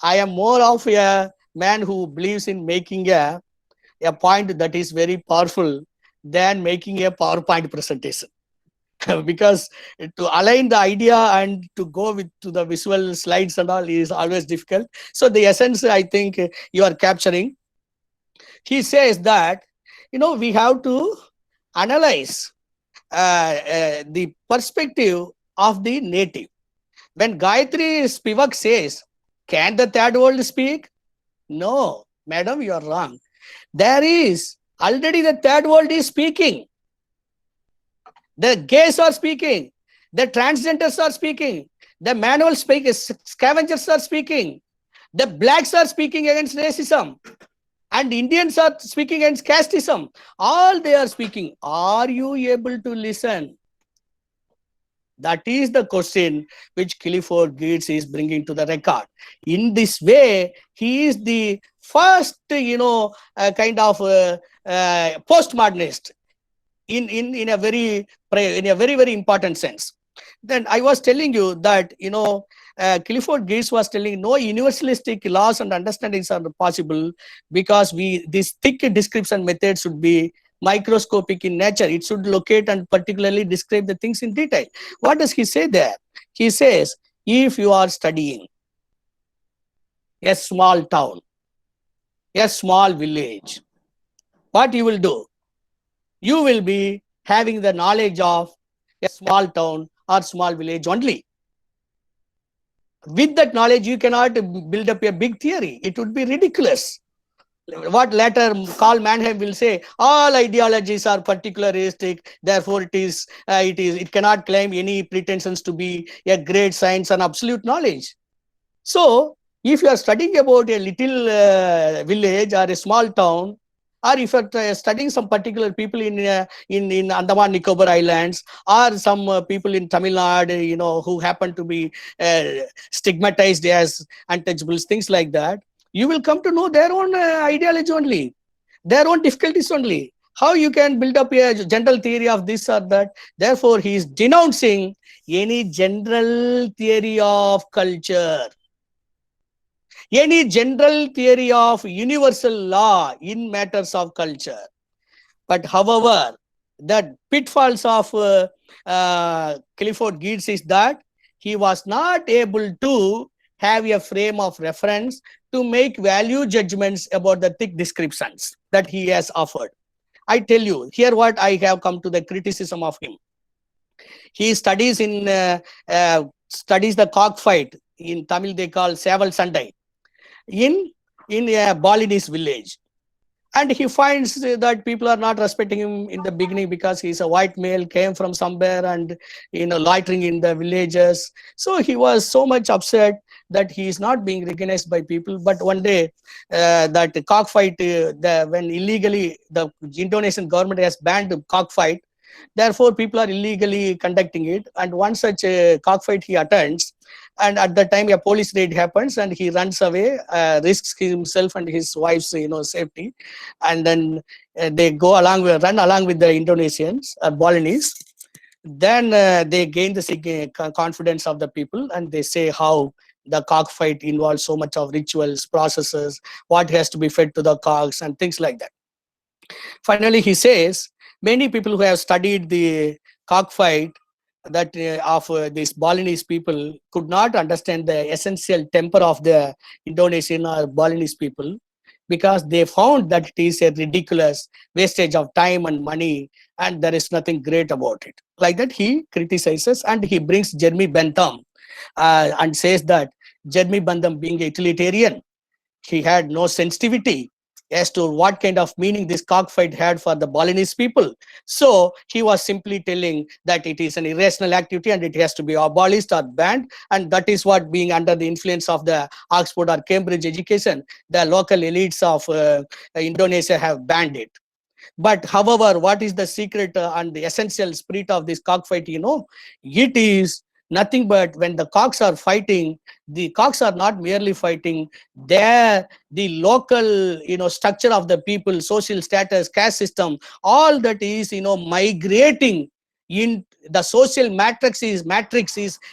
I am more of a man who believes in making a point that is very powerful than making a PowerPoint presentation. Because to align the idea and to go to the visual slides and all is always difficult. So the essence, I think, you are capturing. He says that we have to analyze the perspective of the native. When Gayatri Spivak says, can the third world speak? No, madam, you are wrong. There is already the third world is speaking. The gays are speaking. The transgenders are speaking. The manual scavengers are speaking. The blacks are speaking against racism. And Indians are speaking against casteism. All they are speaking. Are you able to listen? That is the question which Clifford Geertz is bringing to the record. In this way, he is the first, kind of postmodernist in a very, very important sense. Then I was telling you that, Clifford Geertz was telling no universalistic laws and understandings are possible because this thick description method should be microscopic in nature. It should locate and particularly describe the things in detail. What does he say there? He says, if you are studying a small town, a small village, what you will do? You will be having the knowledge of a small town or small village only. With that knowledge, you cannot build up a big theory. It would be ridiculous. What later Karl Mannheim will say, all ideologies are particularistic, therefore it cannot claim any pretensions to be a great science and absolute knowledge. So if you are studying about a little village or a small town, or if you are studying some particular people in Andaman Nicobar Islands, or some people in Tamil Nadu, who happen to be stigmatized as untouchables, things like that, you will come to know their own ideology only, their own difficulties only. How you can build up a general theory of this or that? Therefore, he is denouncing any general theory of culture, any general theory of universal law in matters of culture. But however, the pitfalls of Clifford Geertz is that he was not able to have a frame of reference to make value judgments about the thick descriptions that he has offered. I tell you, here what I have come to the criticism of him. He studies studies the cockfight. In Tamil they call Seval Sandai in a Balinese village. And he finds that people are not respecting him in the beginning because he's a white male, came from somewhere and loitering in the villages. So he was so much upset that he is not being recognized by people. But one day, that cockfight, when illegally the Indonesian government has banned cockfight, therefore people are illegally conducting it. And one such cockfight he attends, and at that time a police raid happens and he runs away, risks himself and his wife's safety, and then they run along with the Indonesians or Balinese. Then they gain the confidence of the people, and they say how the cockfight involves so much of rituals, processes, what has to be fed to the cocks and things like that. Finally, he says many people who have studied the cockfight that of these Balinese people could not understand the essential temper of the Indonesian or Balinese people, because they found that it is a ridiculous wastage of time and money and there is nothing great about it. Like that he criticizes, and he brings Jeremy Bentham and says that Jeremy Bentham, being a utilitarian, he had no sensitivity as to what kind of meaning this cockfight had for the Balinese people. So he was simply telling that it is an irrational activity and it has to be abolished or banned, and that is what, being under the influence of the Oxford or Cambridge education, the local elites of Indonesia have banned it. But however, what is the secret and the essential spirit of this cockfight? It is nothing but when the cocks are fighting, the cocks are not merely fighting, the local structure of the people, social status, caste system, all that is migrating in the social matrix is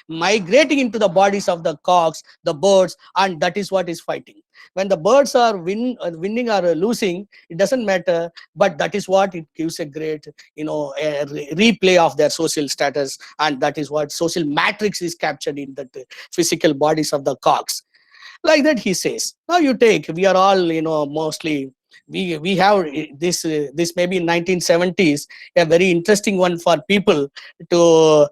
migrating into the bodies of the cocks, the birds, and that is what is fighting. When the birds are winning or losing, it doesn't matter, but that is what it gives a great a replay of their social status, and that is what social matrix is captured in the physical bodies of the cocks. Like that he says. Now you take, we are all mostly we have this maybe in 1970s, a very interesting one for people to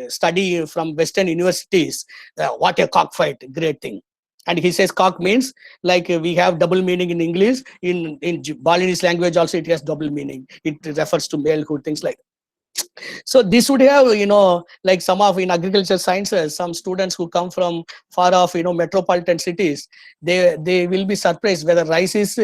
study from Western universities. What a cockfight, great thing. And he says cock means like we have double meaning in English. In Balinese language also it has double meaning. It refers to malehood, things like that. So this would have, like some of in agriculture sciences, some students who come from far off, metropolitan cities, they will be surprised whether rice is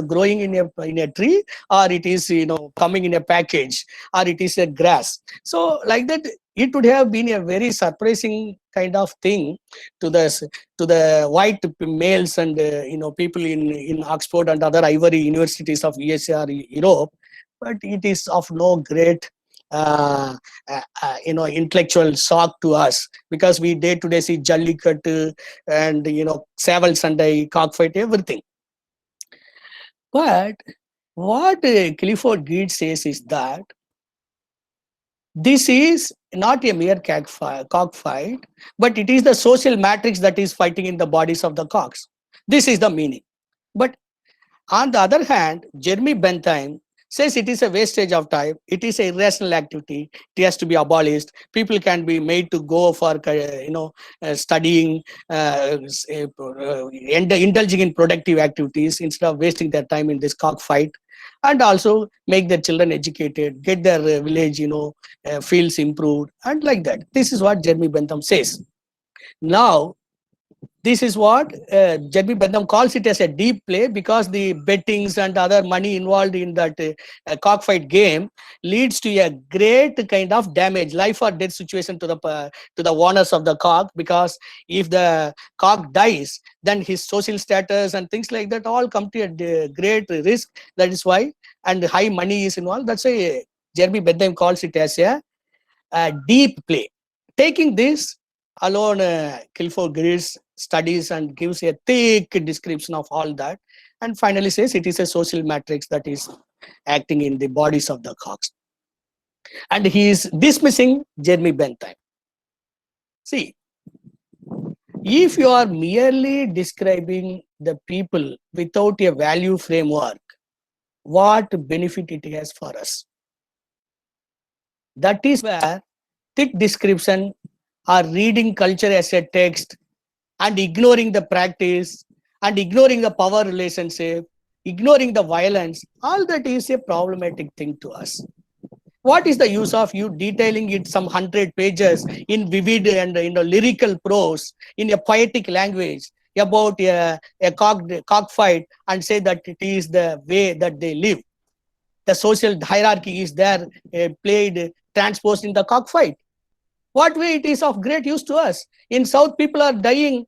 growing in a tree, or it is, coming in a package, or it is a grass. So like that, it would have been a very surprising kind of thing to the white males and people in Oxford and other ivory universities of USA or Europe, but it is of no great intellectual shock to us, because we day to day see Jallikattu and Saval Sunday, cockfight, everything. But what Clifford Geertz says is that this is not a mere cockfight, but it is the social matrix that is fighting in the bodies of the cocks. This is the meaning. But on the other hand, Jeremy Bentham says it is a wastage of time. It is an irrational activity. It has to be abolished. People can be made to go for studying, indulging in productive activities instead of wasting their time in this cockfight, and also make their children educated, get their village fields improved, and like that. This is what Jeremy Bentham says. Now, this is what Jeremy Bentham calls it as a deep play, because the bettings and other money involved in that cockfight game leads to a great kind of damage, life or death situation to the owners of the cock, because if the cock dies, then his social status and things like that all come to a great risk. That is why, and high money is involved. That's why Jeremy Bentham calls it as a deep play. Taking this alone, Clifford Geertz studies and gives a thick description of all that, and finally says it is a social matrix that is acting in the bodies of the cocks. And he is dismissing Jeremy Bentham. See, if you are merely describing the people without a value framework, what benefit it has for us? That is where thick description or reading culture as a text and ignoring the practice and ignoring the power relationship, ignoring the violence, all that is a problematic thing to us. What is the use of you detailing it some 100 pages in vivid and lyrical prose, in a poetic language, about a cockfight, and say that it is the way that they live? The social hierarchy is there, played, transposed in the cockfight. What way it is of great use to us? In South, people are dying.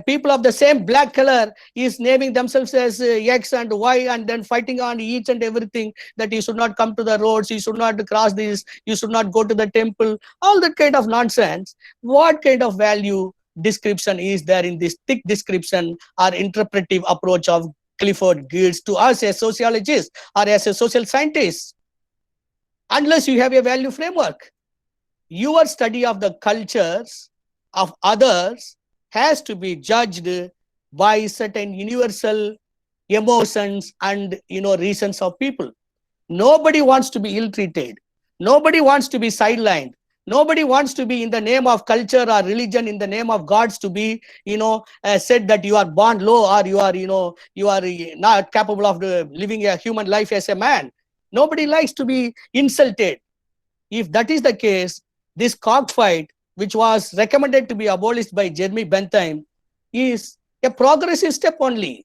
People of the same black color is naming themselves as X and Y, and then fighting on each and everything, that you should not come to the roads, you should not cross this, you should not go to the temple, all that kind of nonsense. What kind of value description is there in this thick description or interpretive approach of Clifford Geertz to us as sociologists or as a social scientist? Unless you have a value framework, your study of the cultures of others has to be judged by certain universal emotions and reasons of people. Nobody wants to be ill-treated. Nobody wants to be sidelined. Nobody wants to be, in the name of culture or religion, in the name of gods, to be said that you are born low, or you are not capable of living a human life as a man. Nobody likes to be insulted. If that is the case, this cockfight, which was recommended to be abolished by Jeremy Bentham, is a progressive step only.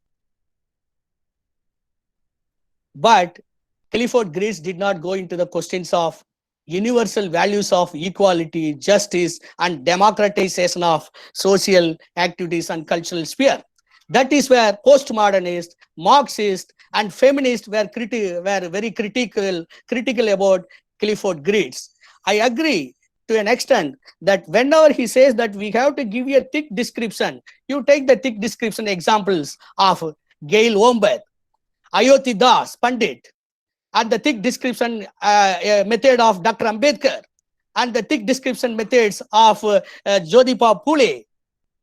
But Clifford Geertz did not go into the questions of universal values of equality, justice, and democratization of social activities and cultural sphere. That is where postmodernists, Marxists, and feminists were very critical about Clifford Geertz. I agree to an extent that whenever he says that we have to give you a thick description, you take the thick description examples of Gail Wombeth, Ayodhya Das Pandit, and the thick description method of Dr. Ambedkar, and the thick description methods of Jyotiba Phule,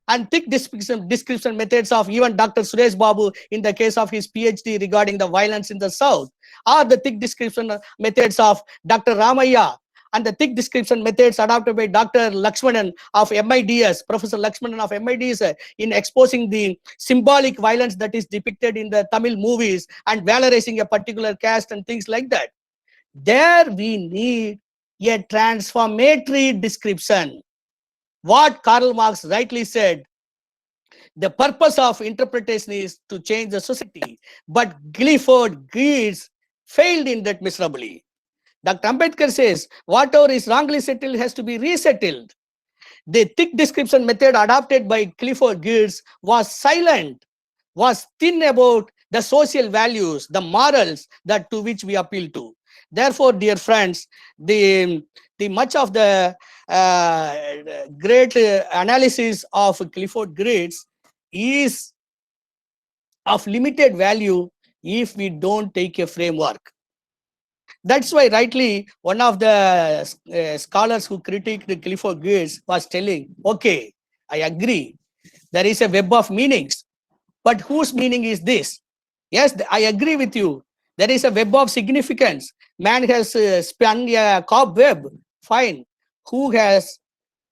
and thick description methods of even Dr. Suresh Babu in the case of his PhD regarding the violence in the South, or the thick description methods of Dr. Ramaya, and the thick description methods adopted by Dr. Lakshmanan of MIDS, Professor Lakshmanan of MIDS, in exposing the symbolic violence that is depicted in the Tamil movies and valorizing a particular caste and things like that. There we need a transformatory description. What Karl Marx rightly said, the purpose of interpretation is to change the society, but Clifford Geertz failed in that miserably. Dr. Ambedkar says, whatever is wrongly settled has to be resettled. The thick description method adopted by Clifford Geertz was silent, was thin about the social values, the morals that to which we appeal to. Therefore, dear friends, the much of the great analysis of Clifford Geertz is of limited value if we don't take a framework. That's why rightly one of the scholars who critiqued Clifford Geertz was telling, okay, I agree, there is a web of meanings, but whose meaning is this? Yes, I agree with you. There is a web of significance. Man has spun a cobweb. Fine. Who has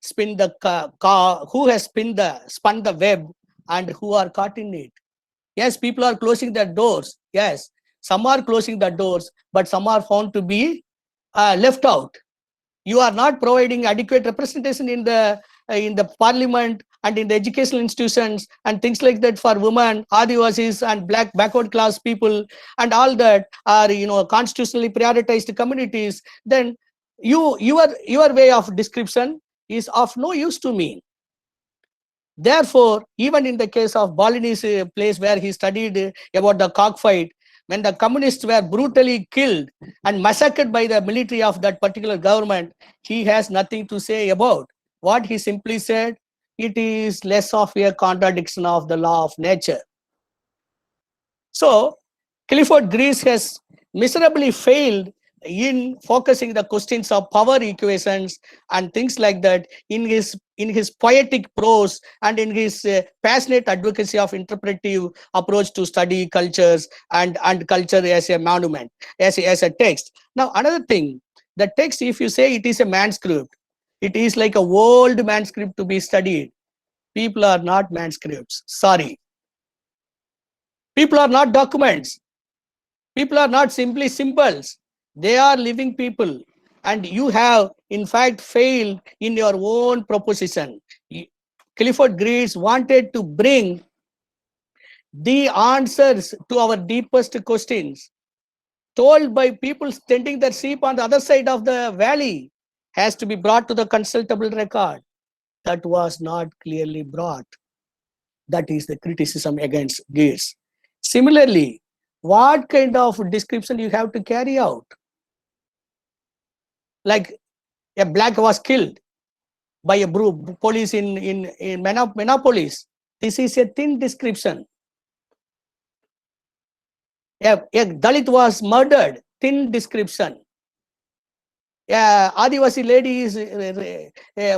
spun the spun the web, and who are caught in it? Yes, people are closing their doors. Yes, some are closing the doors, but some are found to be left out. You are not providing adequate representation in the parliament and in the educational institutions and things like that for women, Adivasis and black backward class people, and all that are constitutionally prioritized communities. Then your way of description is of no use to me. Therefore, even in the case of Balini's place where he studied about the cockfight, when the communists were brutally killed and massacred by the military of that particular government, he has nothing to say about. What he simply said, it is less of a contradiction of the law of nature. So, Clifford Geertz has miserably failed in focusing the questions of power equations and things like that in his poetic prose and in his passionate advocacy of interpretive approach to study cultures and culture as a monument, as a text. Now, another thing, the text, if you say it is a manuscript, it is like a old manuscript to be studied. People are not manuscripts. Sorry. People are not documents. People are not simply symbols. They are living people. And you have, in fact, failed in your own proposition. Clifford Geertz wanted to bring the answers to our deepest questions, told by people tending their sheep on the other side of the valley, has to be brought to the consultable record. That was not clearly brought. That is the criticism against Geertz. Similarly, what kind of description you have to carry out? Like a black was killed by a police in Minneapolis. This is a thin description. A Dalit was murdered, thin description. Adivasi lady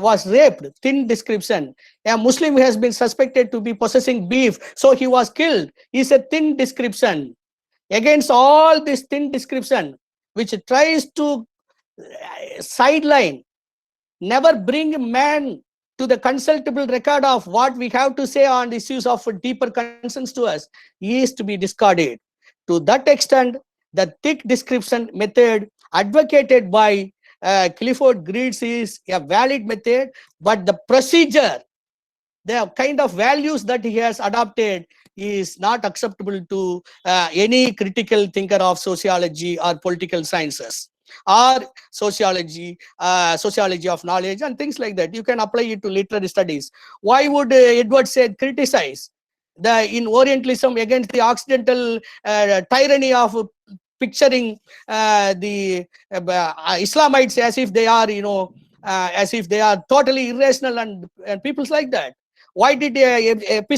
was raped, thin description. A Muslim has been suspected to be possessing beef, so he was killed, is a thin description. Against all this thin description, which tries to sideline, never bring man to the consultable record of what we have to say on issues of deeper concerns to us, is to be discarded. To that extent, the thick description method advocated by Clifford Geertz is a valid method, but the procedure, the kind of values that he has adopted is not acceptable to any critical thinker of sociology or political sciences or sociology of knowledge and things like that. You can apply it to literary studies. Why would Edward Said criticize in Orientalism against the Occidental tyranny of picturing the Islamites as if they are, totally irrational and peoples like that? Why did an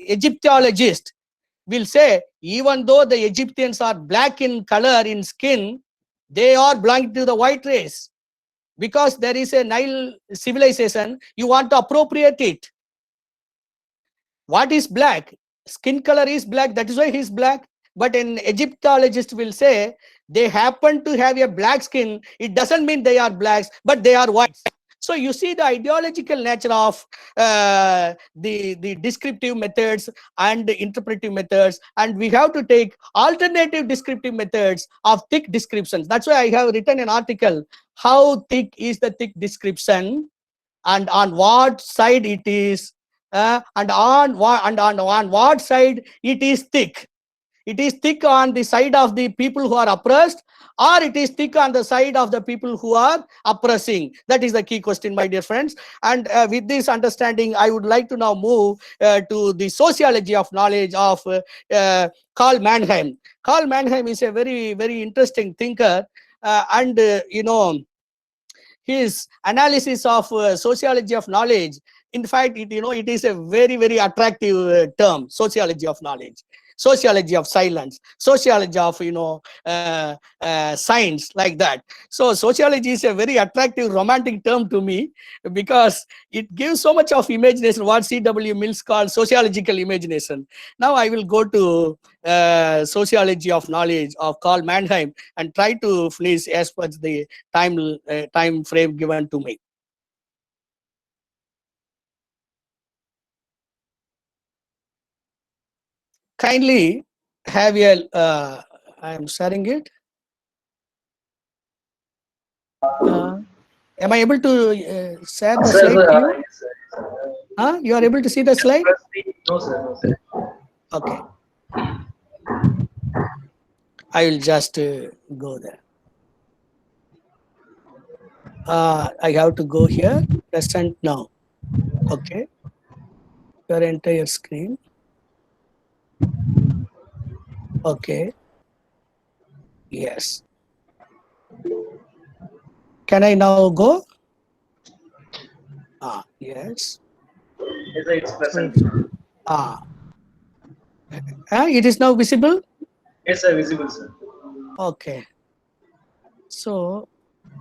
Egyptologist will say, even though the Egyptians are black in color, in skin, they are belonging to the white race? Because there is a Nile civilization, you want to appropriate it. What is black? Skin color is black, that is why he is black. But an Egyptologist will say they happen to have a black skin. It doesn't mean they are blacks, but they are whites. So you see the ideological nature of the descriptive methods and the interpretive methods, and we have to take alternative descriptive methods of thick descriptions. That's why I have written an article, how thick is the thick description, and on what side it is, and on what side it is thick. It is thick on the side of the people who are oppressed, or it is thick on the side of the people who are oppressing. That is the key question, my dear friends. And with this understanding, I would like to now move to the sociology of knowledge of Karl Mannheim. Karl Mannheim is a very, very interesting thinker, and his analysis of sociology of knowledge, in fact, it is a very, very attractive term, sociology of knowledge, sociology of silence, sociology of science, like that. So sociology is a very attractive, romantic term to me, because it gives so much of imagination, what C.W. Mills called sociological imagination. Now I will go to sociology of knowledge of Karl Mannheim and try to finish as per the time frame given to me. Kindly have a, I am sharing it. Am I able to share the slide to you? Yes, sir. You are able to see the slide? No, sir. No, sir. Okay. I will just go there. I have to go here, present now. Okay. Your entire screen. Okay. Yes. Can I now go? Yes. Yes, sir, it's present. It is now visible? Yes, sir, visible, sir. Okay. So,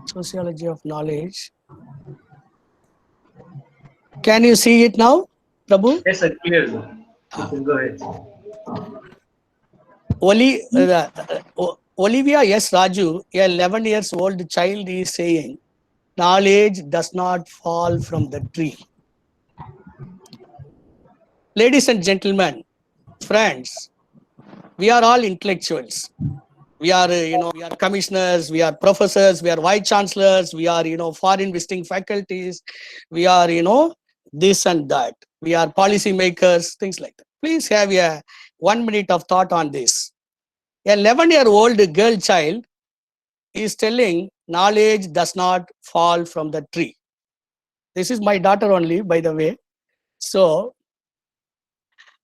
sociology of knowledge. Can you see it now, Prabhu? Yes, sir, clear, sir. You can go ahead. Olivia S. Raju, a 11 years old child, is saying, knowledge does not fall from the tree. Ladies and gentlemen, friends, we are all intellectuals. We are, we are commissioners, we are professors, we are vice chancellors, we are, foreign visiting faculties, we are, this and that. We are policy makers, things like that. Please have a 1 minute of thought on this. A 11-year-old girl child is telling knowledge does not fall from the tree. This is my daughter only, by the way. So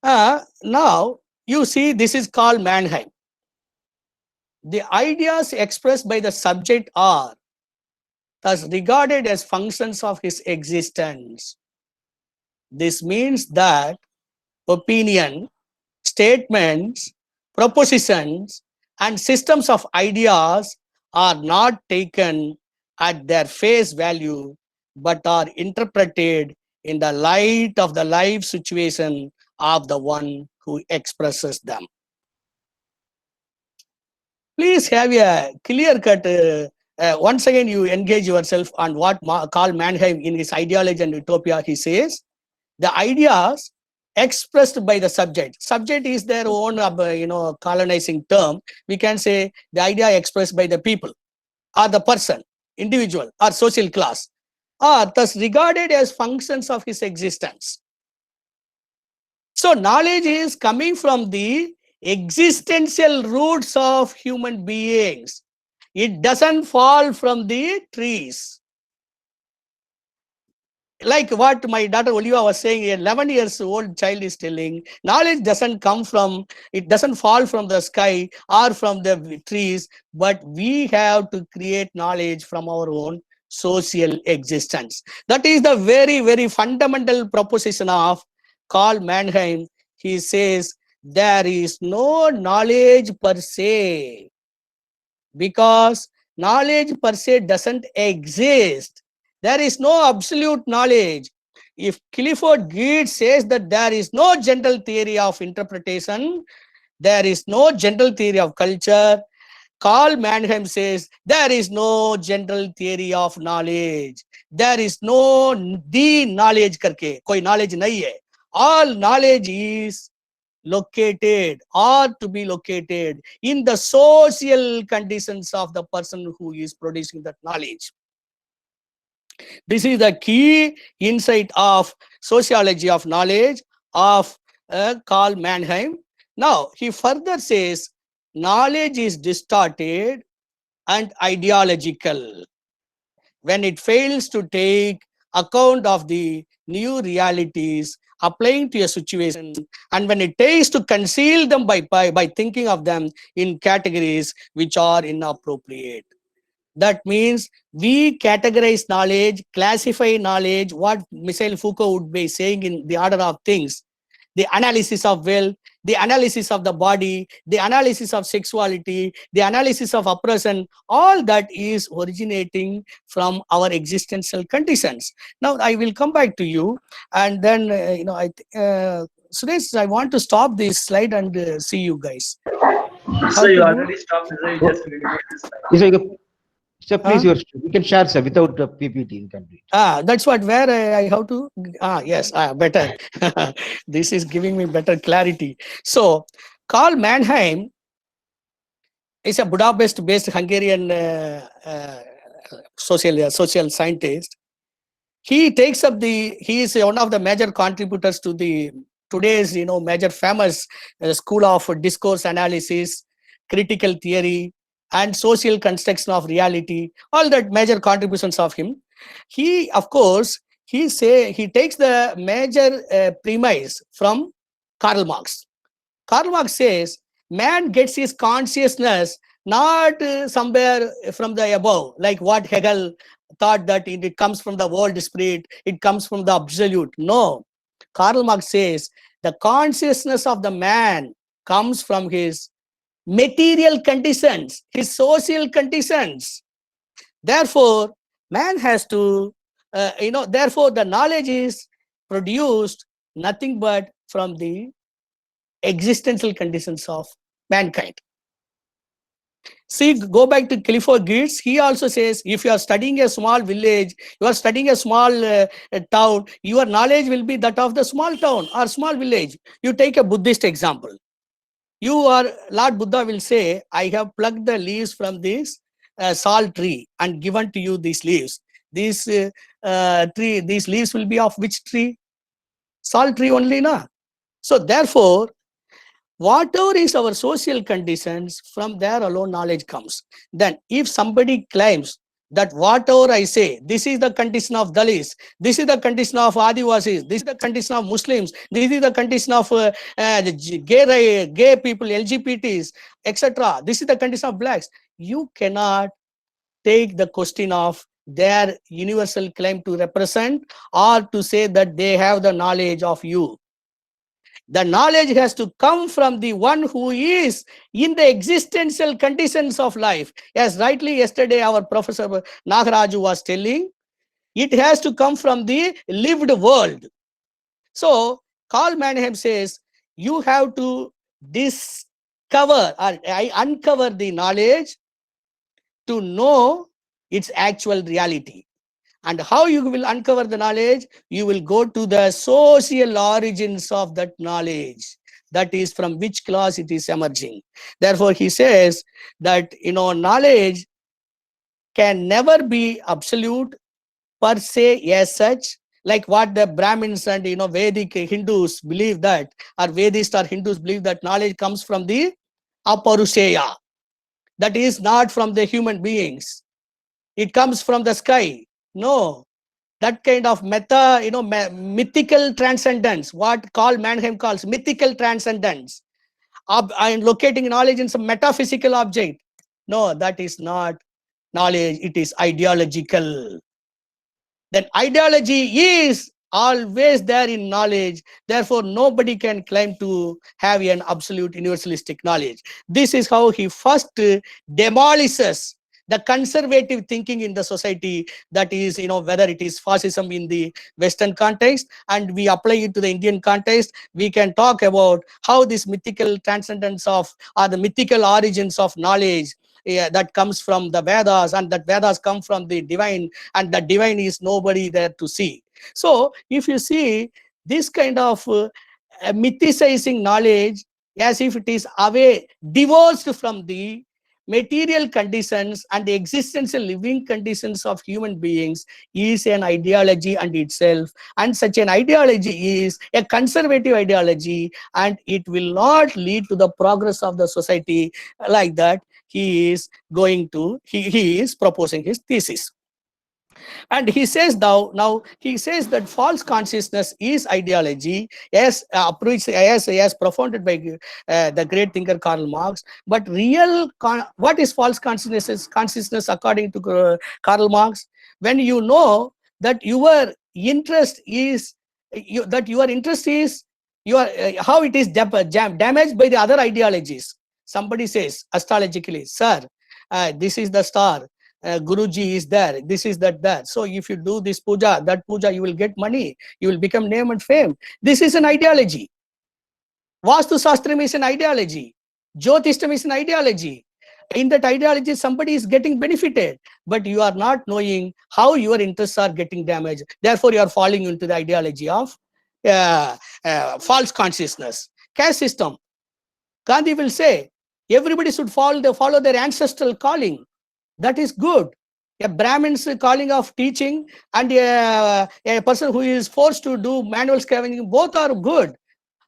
now you see, this is Karl Mannheim. The ideas expressed by the subject are thus regarded as functions of his existence. This means that opinion, statements, propositions, and systems of ideas are not taken at their face value, but are interpreted in the light of the life situation of the one who expresses them. Please have a clear cut, once again you engage yourself on what Karl Mannheim in his Ideology and Utopia, he says, the ideas expressed by the subject. Subject is their own, colonizing term. We can say the idea expressed by the people, or the person, individual, or social class, are thus regarded as functions of his existence. So knowledge is coming from the existential roots of human beings. It doesn't fall from the trees. Like what my daughter Olivia was saying, a 11 years old child is telling, knowledge doesn't come from, it doesn't fall from the sky or from the trees, but we have to create knowledge from our own social existence. That is the very, very fundamental proposition of Karl Mannheim. He says, there is no knowledge per se, because knowledge per se doesn't exist. There is no absolute knowledge. If Clifford Geertz says that there is no general theory of interpretation, there is no general theory of culture, Karl Mannheim says there is no general theory of knowledge. There is no the knowledge करके कोई knowledge नहीं है. All knowledge is located or to be located in the social conditions of the person who is producing that knowledge. This is the key insight of sociology of knowledge of Karl Mannheim. Now, he further says, knowledge is distorted and ideological when it fails to take account of the new realities applying to a situation, and when it takes to conceal them by thinking of them in categories which are inappropriate. That means we categorize knowledge, classify knowledge, what Michel Foucault would be saying in the order of things, the analysis of will, the analysis of the body, the analysis of sexuality, the analysis of oppression, all that is originating from our existential conditions. Now, I will come back to you, and then, Suresh, I want to stop this slide and see you guys. So you already stopped. So you just removed this slide. Sir, please, you can share, sir, without PPT in complete. That's what, where I have to, yes, better. This is giving me better clarity. So, Karl Mannheim is a Budapest-based Hungarian social scientist. He takes up he is one of the major contributors to the today's, major famous school of discourse analysis, critical theory, and social construction of reality, all that major contributions of him. He, of course, he takes the major premise from Karl Marx. Karl Marx says, man gets his consciousness not somewhere from the above, like what Hegel thought that it comes from the world spirit, it comes from the absolute. No, Karl Marx says the consciousness of the man comes from his material conditions, his social conditions. Therefore, man has to, therefore the knowledge is produced nothing but from the existential conditions of mankind. See, go back to Clifford Geertz. He also says, if you are studying a small village, you are studying a small town, your knowledge will be that of the small town or small village. You take a Buddhist example. Lord Buddha will say, I have plucked the leaves from this sal tree and given to you these leaves. These leaves will be of which tree? Sal tree only, na? So therefore, whatever is our social conditions, from there alone knowledge comes. Then if somebody claims that whatever I say, this is the condition of Dalits, this is the condition of Adivasis, this is the condition of Muslims, this is the condition of gay people, LGBTs, etc. This is the condition of blacks. You cannot take the question of their universal claim to represent or to say that they have the knowledge of you. The knowledge has to come from the one who is in the existential conditions of life. As rightly yesterday our Professor Nagaraju was telling, it has to come from the lived world. So Karl Mannheim says, you have to discover or uncover the knowledge to know its actual reality. And how you will uncover the knowledge? You will go to the social origins of that knowledge. That is from which class it is emerging. Therefore, he says that, knowledge can never be absolute per se as such, like what the Brahmins and, Vedic Hindus believe that, or Vedist or Hindus believe that knowledge comes from the Aparusheya. That is not from the human beings. It comes from the sky. No, that kind of mythical transcendence, what Karl Mannheim calls mythical transcendence, and locating knowledge in some metaphysical object. No, that is not knowledge, it is ideological. Then ideology is always there in knowledge. Therefore, nobody can claim to have an absolute universalistic knowledge. This is how he first demolishes the conservative thinking in the society, that is, whether it is fascism in the Western context and we apply it to the Indian context, we can talk about how this mythical transcendence of, or the mythical origins of knowledge, that comes from the Vedas, and that Vedas come from the divine, and the divine is nobody there to see. So if you see this kind of mythicizing knowledge as if it is away, divorced from the material conditions and the existential living conditions of human beings, is an ideology unto itself, and such an ideology is a conservative ideology, and it will not lead to the progress of the society. Like that, he is proposing his thesis. And he says now he says that false consciousness is ideology, as propounded by the great thinker Karl Marx. But what is false consciousness according to Karl Marx? When you know that your interest is how it is damaged by the other ideologies. Somebody says astrologically, sir, this is the star, Guruji is there, this is that. So if you do this puja, that puja, you will get money, you will become name and fame. This is an ideology. Vastu Shastram is an ideology. Jyotishtam is an ideology. In that ideology, somebody is getting benefited, but you are not knowing how your interests are getting damaged. Therefore, you are falling into the ideology of false consciousness. Caste system. Gandhi will say, everybody should follow their ancestral calling. That is good. A Brahmin's calling of teaching and a person who is forced to do manual scavenging, both are good.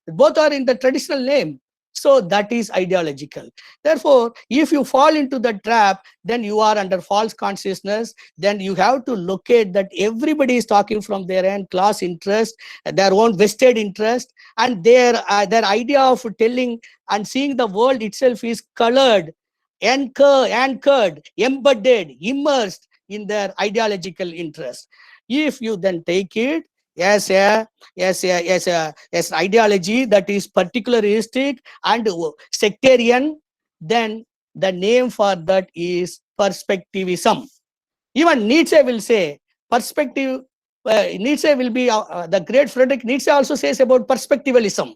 Both are in the traditional name. So that is ideological. Therefore, if you fall into the trap, then you are under false consciousness. Then you have to locate that everybody is talking from their own class interest, their own vested interest, and their idea of telling and seeing the world itself is colored, anchored, embedded, immersed in their ideological interest. If you then take it as an ideology that is particularistic and sectarian, then the name for that is perspectivism. Even Nietzsche will say perspective. Nietzsche will be the great Friedrich Nietzsche also says about perspectivalism.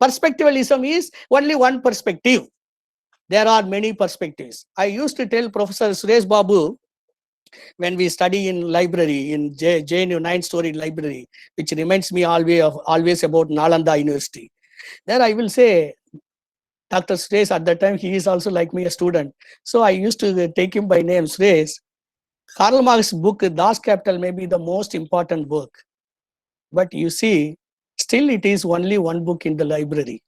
Perspectivalism is only one perspective. There are many perspectives. I used to tell Professor Suresh Babu, when we study in library, in JNU 9-story library, which reminds me always about Nalanda University. There I will say, Dr. Suresh, at that time, he is also like me, a student. So I used to take him by name, Suresh. Karl Marx's book, Das Kapital, may be the most important book. But you see, still it is only one book in the library.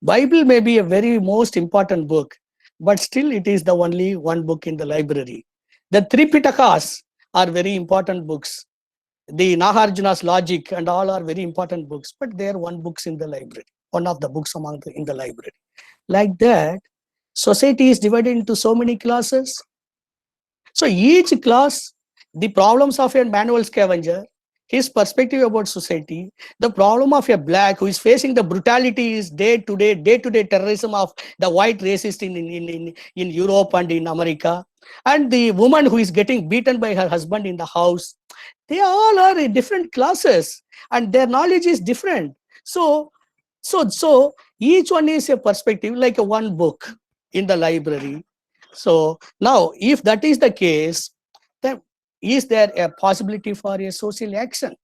Bible may be a very most important book, but still it is the only one book in the library. The three Pitakas are very important books. The Nagarjuna's Logic and all are very important books, but they are one books in the library, one of the books in the library. Like that, society is divided into so many classes. So each class, the problems of a manual scavenger, his perspective about society, the problem of a black who is facing the brutalities day-to-day terrorism of the white racist in Europe and in America, and the woman who is getting beaten by her husband in the house. They all are in different classes and their knowledge is different. So each one is a perspective, like a one book in the library. So now, if that is the case, then is there a possibility for a social action?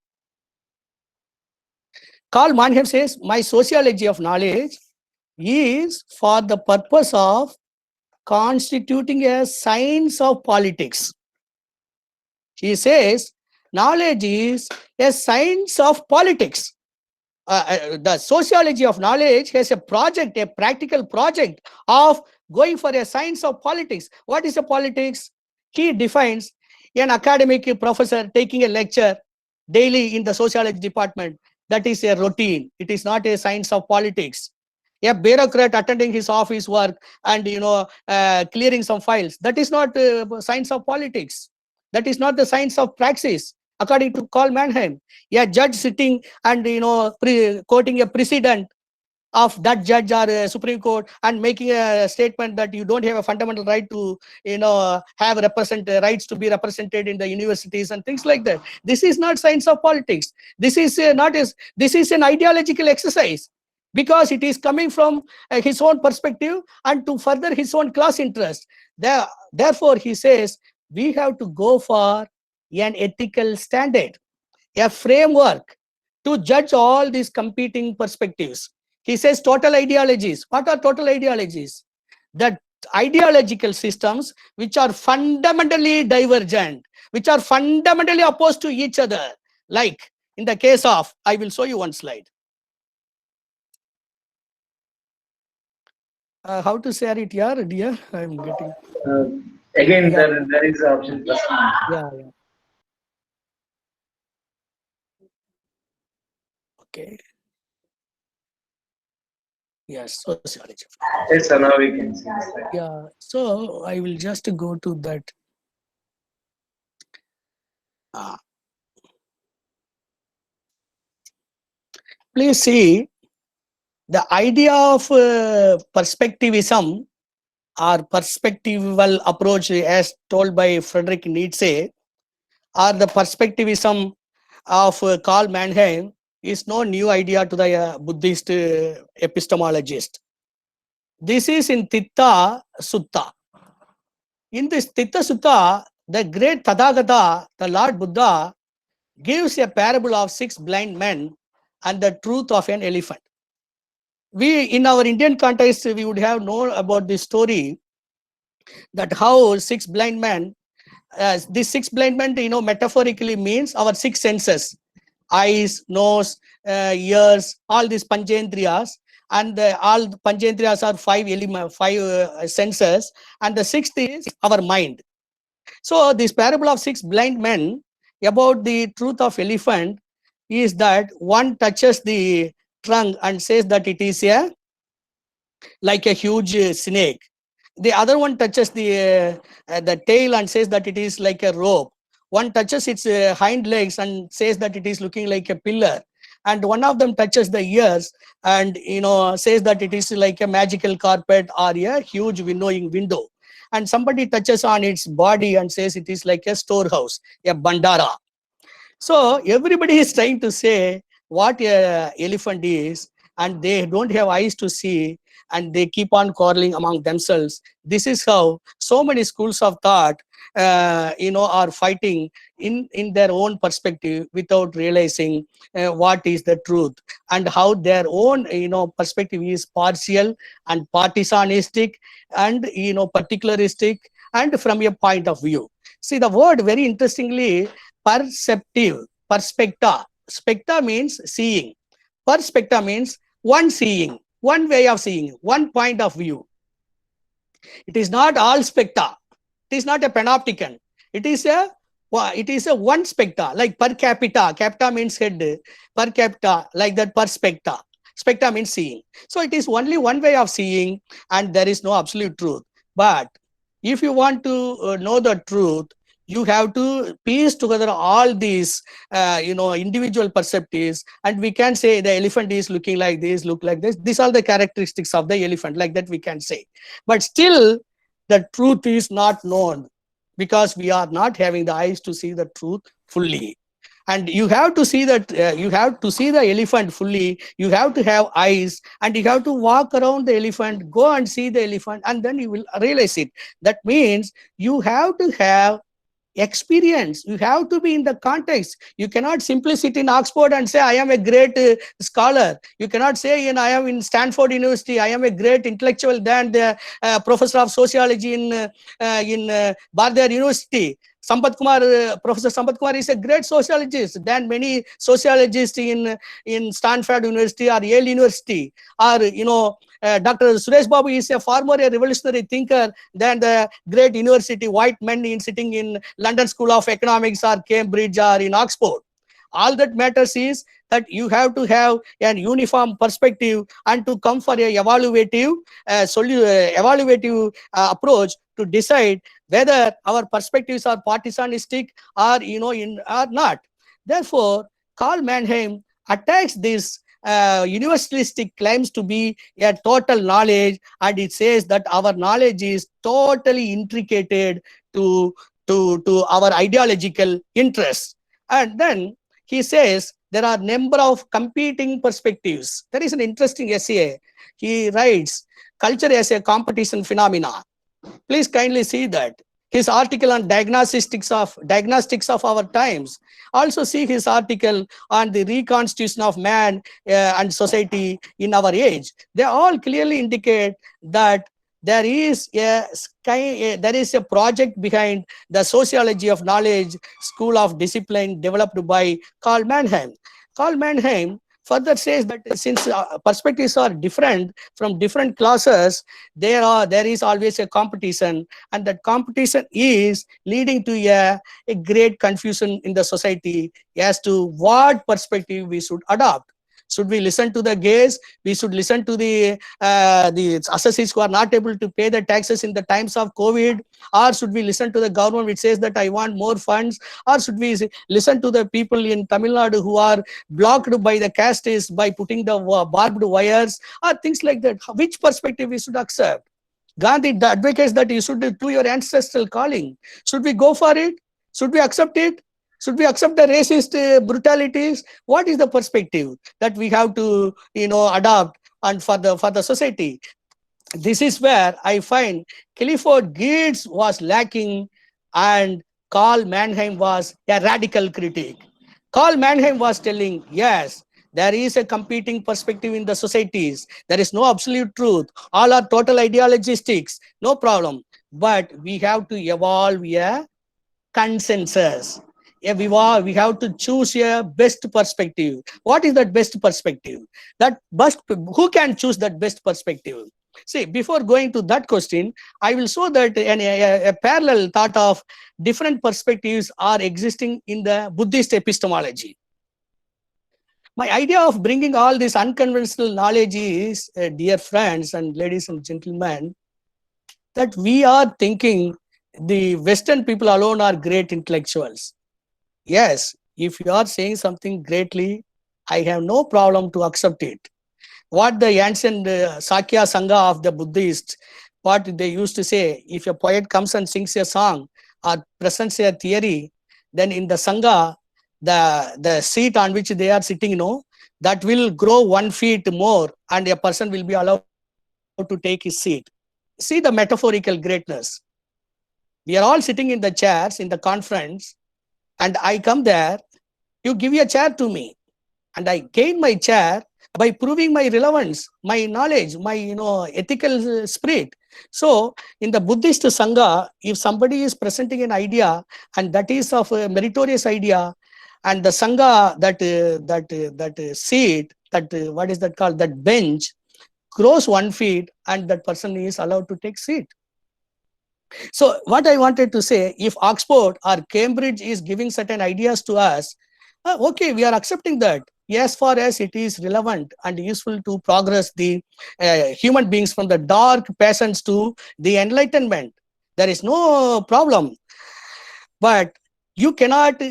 Karl Mannheim says, my sociology of knowledge is for the purpose of constituting a science of politics. He says, knowledge is a science of politics. The sociology of knowledge has a project, a practical project of going for a science of politics. What is a politics? He defines an academic professor taking a lecture daily in the sociology department. That is a routine. It is not a science of politics. A bureaucrat attending his office work and clearing some files. That is not science of politics. That is not the science of praxis, according to Karl Mannheim. A judge sitting and quoting a precedent of that judge or Supreme Court and making a statement that you don't have a fundamental right to, have rights to be represented in the universities and things like that. This is not science of politics. This is this is an ideological exercise, because it is coming from his own perspective and to further his own class interest. Therefore, he says we have to go for an ethical standard, a framework to judge all these competing perspectives. He says total ideologies. What are total ideologies? That ideological systems which are fundamentally divergent, which are fundamentally opposed to each other. Like in the case of, I will show you one slide. How to share it here, dear? I'm getting. Again, Yeah. there is option plus. Yeah. Okay. Yes, sociology. Yes, sir, now we can see the slide. Yeah. So I will just go to that. Please see the idea of perspectivism or perspectival approach, as told by Friedrich Nietzsche, or the perspectivism of Karl Mannheim, is no new idea to the Buddhist epistemologist. This is in Titta Sutta. In this Titta Sutta, the great Tathagata, the Lord Buddha, gives a parable of 6 blind men and the truth of an elephant. We, in our Indian context, we would have known about this story, that how 6 blind men, these 6 blind men, metaphorically means our 6 senses, eyes, nose, ears, all these panchendriyas, and all the panchendriyas are 5 senses, and the 6th is our mind. So this parable of 6 blind men about the truth of elephant is that one touches the trunk and says that it is like a huge snake. The other one touches the tail and says that it is like a rope. One touches its hind legs and says that it is looking like a pillar. And one of them touches the ears and says that it is like a magical carpet or a huge winnowing window. And somebody touches on its body and says it is like a storehouse, a bandara. So everybody is trying to say what an elephant is, and they don't have eyes to see, and they keep on quarreling among themselves. This is how so many schools of thought are fighting in their own perspective without realizing what is the truth, and how their own perspective is partial and partisanistic and particularistic and from a point of view. See, the word very interestingly, perceptive, perspecta. Specta means seeing. Perspecta means one seeing, one way of seeing, one point of view. It is not all specta. It is not a panopticon. It is a one specta, like per capita. Capita means head. Per capita, like that, perspecta. Specta means seeing. So it is only one way of seeing, and there is no absolute truth. But if you want to know the truth, you have to piece together all these individual perceptives, and we can say the elephant is looking like this, look like this. These are the characteristics of the elephant, like that we can say. But still the truth is not known, because we are not having the eyes to see the truth fully. And you have to see that you have to see the elephant fully. You have to have eyes, and you have to walk around the elephant, go and see the elephant, and then you will realize it. That means you have to have experience. You have to be in the context. You cannot simply sit in Oxford and say I am a great scholar. You cannot say I am in Stanford University, I am a great intellectual than the professor of sociology in Bardar University. Sampath Kumar, Professor Sampath Kumar is a great sociologist than many sociologists in Stanford University or Yale University, or Dr. Suresh Babu is a far more a revolutionary thinker than the great university white men sitting in London School of Economics or Cambridge or in Oxford. All that matters is that you have to have an uniform perspective and to come for a evaluative approach to decide whether our perspectives are partisanistic or or not. Therefore, Karl Mannheim attacks this universalistic claims to be a total knowledge, and it says that our knowledge is totally intricated to our ideological interests. And then he says there are number of competing perspectives. There is an interesting essay. He writes, culture as a competition phenomena. Please kindly see that. His article on diagnostics of our times. Also see his article on the reconstitution of man and society in our age. They all clearly indicate that there is a project behind the sociology of knowledge, school of discipline developed by Karl Mannheim. Karl Mannheim further says that since perspectives are different from different classes, there is always a competition, and that competition is leading to a great confusion in the society as to what perspective we should adopt. Should we listen to the gays? We should listen to the assessees who are not able to pay the taxes in the times of COVID? Or should we listen to the government which says that I want more funds? Or should we listen to the people in Tamil Nadu who are blocked by the castes by putting the barbed wires? Or things like that. Which perspective we should accept? Gandhi advocates that you should do your ancestral calling. Should we go for it? Should we accept it? Should we accept the racist brutalities? What is the perspective that we have to, adopt and for the society? This is where I find Clifford Geertz was lacking and Karl Mannheim was a radical critic. Karl Mannheim was telling, yes, there is a competing perspective in the societies. There is no absolute truth. All are total ideologistics. No problem. But we have to evolve a consensus. We have to choose a best perspective. What is that best perspective? Who can choose that best perspective? See, before going to that question, I will show that a parallel thought of different perspectives are existing in the Buddhist epistemology. My idea of bringing all this unconventional knowledge is, dear friends and ladies and gentlemen, that we are thinking the Western people alone are great intellectuals. Yes, if you are saying something greatly, I have no problem to accept it. What the ancient Sakya Sangha of the Buddhists, what they used to say, if a poet comes and sings a song or presents a theory, then in the Sangha, the seat on which they are sitting, that will grow 1 feet more and a person will be allowed to take his seat. See the metaphorical greatness. We are all sitting in the chairs in the conference, and I come there, you give a chair to me, and I gain my chair by proving my relevance, my knowledge, my ethical spirit. So in the Buddhist Sangha, if somebody is presenting an idea and that is of a meritorious idea, and the Sangha that seat, what is that called, that bench grows 1 feet, and that person is allowed to take seat. So what I wanted to say, if Oxford or Cambridge is giving certain ideas to us, okay, we are accepting that as far as it is relevant and useful to progress the human beings from the dark passions to the enlightenment. There is no problem. But you cannot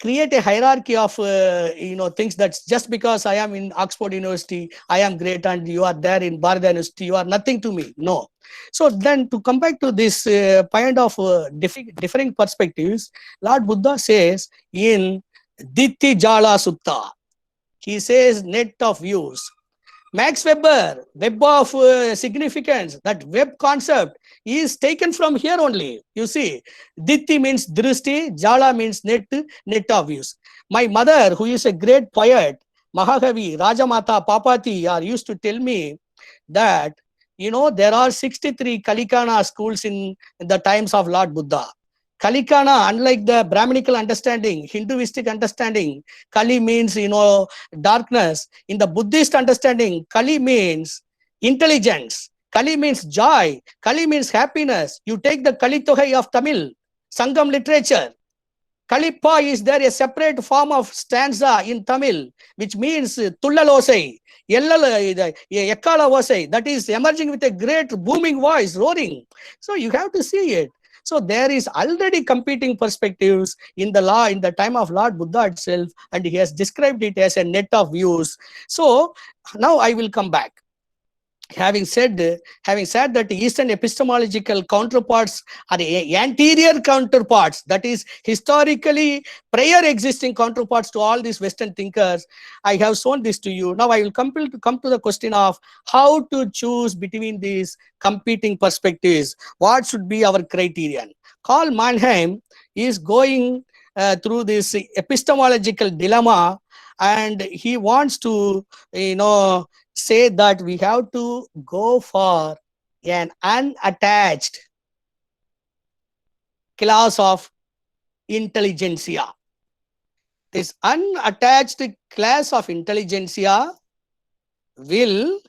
create a hierarchy of things that's just because I am in Oxford University, I am great, and you are there in Bharata University, you are nothing to me. No. So then to come back to this point of differing perspectives, Lord Buddha says in Ditti Jala Sutta, he says net of views. Max Weber, web of significance, that web concept is taken from here only. You see, Ditti means Drishti, Jala means net of views. My mother, who is a great poet, Mahakavi, Rajamata, Papati, are used to tell me that, there are 63 Kalikana schools in the times of Lord Buddha. Kalikana, unlike the Brahminical understanding, Hinduistic understanding, Kali means, darkness. In the Buddhist understanding, Kali means intelligence. Kali means joy. Kali means happiness. You take the Kali Tohai of Tamil, Sangam literature. Kalipa is there a separate form of stanza in Tamil, which means Tullalosai, Ekkala Osai, that is emerging with a great booming voice, roaring. So you have to see it. So there is already competing perspectives in the law in the time of Lord Buddha itself, and he has described it as a net of views. So now I will come back. Having said that Eastern epistemological counterparts are anterior counterparts, that is historically prior existing counterparts to all these Western thinkers, I have shown this to you. Now I will come to the question of how to choose between these competing perspectives. What should be our criterion? Karl Mannheim is going through this epistemological dilemma, and he wants to, say that we have to go for an unattached class of intelligentsia. This unattached class of intelligentsia will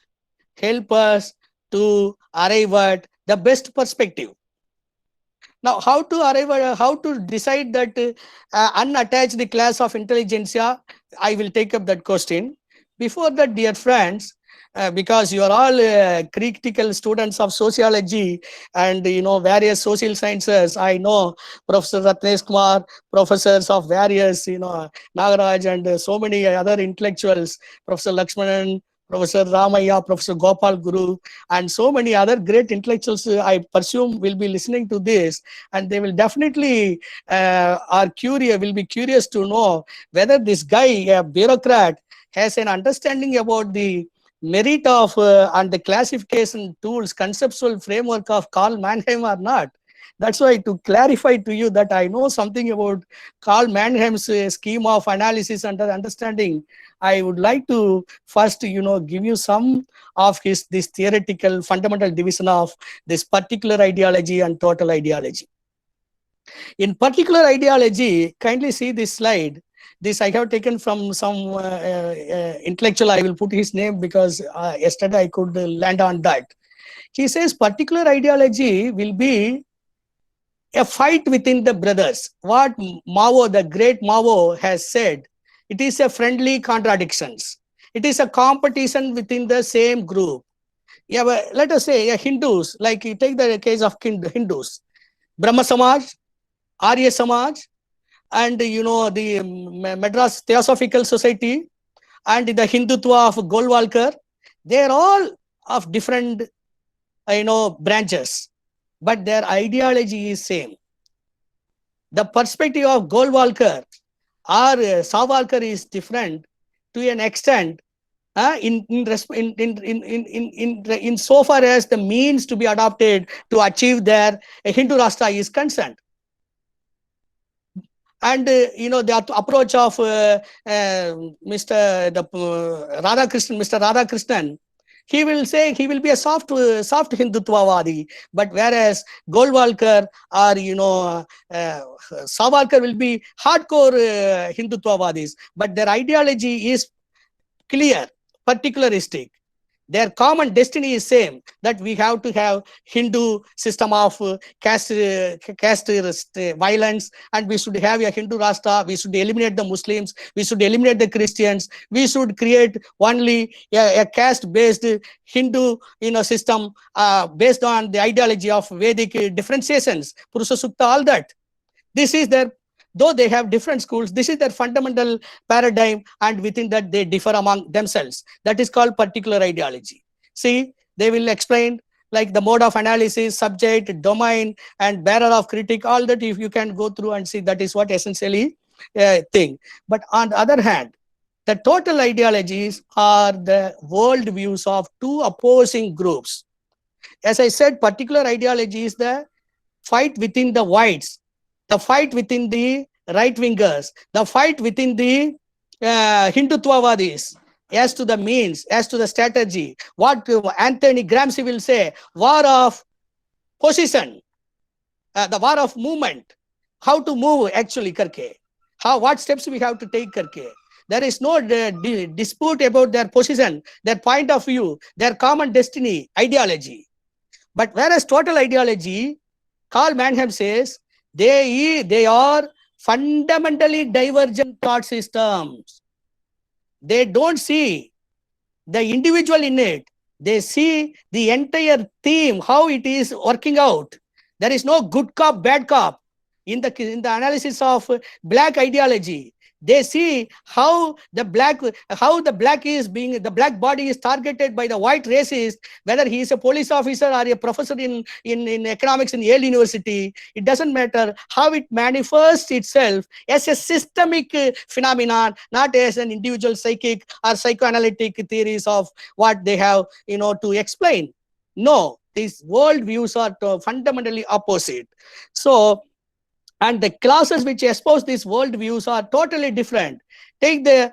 help us to arrive at the best perspective. Now, how to decide that unattached class of intelligentsia? I will take up that question. Before that, dear friends, because you are all critical students of sociology and various social sciences. I know Professor Ratnesh Kumar, professors of various Nagaraj and so many other intellectuals, Professor Lakshmanan, Professor Ramaya, Professor Gopal Guru, and so many other great intellectuals, I presume, will be listening to this, and they will definitely will be curious to know whether this guy, a bureaucrat, has an understanding about the merit of and the classification tools, conceptual framework of Karl Mannheim or not. That's why, to clarify to you that I know something about Karl Mannheim's scheme of analysis and understanding, I would like to first, give you some of this theoretical fundamental division of this particular ideology and total ideology. In particular ideology, kindly see this slide. This I have taken from some intellectual. I will put his name because yesterday I could land on that. He says particular ideology will be a fight within the brothers. What Mao, the great Mao, has said, it is a friendly contradictions. It is a competition within the same group. Yeah, but let us say Hindus, like you take the case of Hindus, Brahma Samaj, Arya Samaj, and the Madras Theosophical Society and the Hindutva of Golwalkar, they are all of different branches, but their ideology is same. The perspective of Golwalkar or Savarkar is different to an extent in so far as the means to be adopted to achieve their Hindu Rashtra is concerned. And the approach of Mr. Radhakrishnan, he will say he will be a soft Hindutvavadi, but whereas Golwalkar or Savarkar will be hardcore Hindutvavadis, but their ideology is clear, particularistic. Their common destiny is same, that we have to have Hindu system of caste violence, and we should have a Hindu Rashtra. We should eliminate the Muslims. We should eliminate the Christians. We should create only a caste-based Hindu system based on the ideology of Vedic differentiations, Purusha Sukta, all that. This is their, though they have different schools, this is their fundamental paradigm, and within that they differ among themselves. That is called particular ideology. See, they will explain like the mode of analysis, subject, domain, and bearer of critique, all that if you can go through and see, that is what essentially thing. But on the other hand, the total ideologies are the world views of two opposing groups. As I said, particular ideology is the fight within the whites, the fight within the right-wingers, the fight within the Hindutvavadis, as to the means, as to the strategy. What Anthony Gramsci will say, war of position, the war of movement, how to move actually, karke. What steps we have to take, karke. There is no dispute about their position, their point of view, their common destiny, ideology. But whereas total ideology, Karl Mannheim says, they are fundamentally divergent thought systems. They don't see the individual in it. They see the entire theme, how it is working out. There is no good cop, bad cop. In the analysis of black ideology, they see how the black body is targeted by the white racist, whether he is a police officer or a professor in economics in Yale University. It doesn't matter how it manifests itself as a systemic phenomenon, not as an individual psychic or psychoanalytic theories of what they have to explain. No, these world views are fundamentally opposite. So, and the classes which espouse these world views are totally different. Take the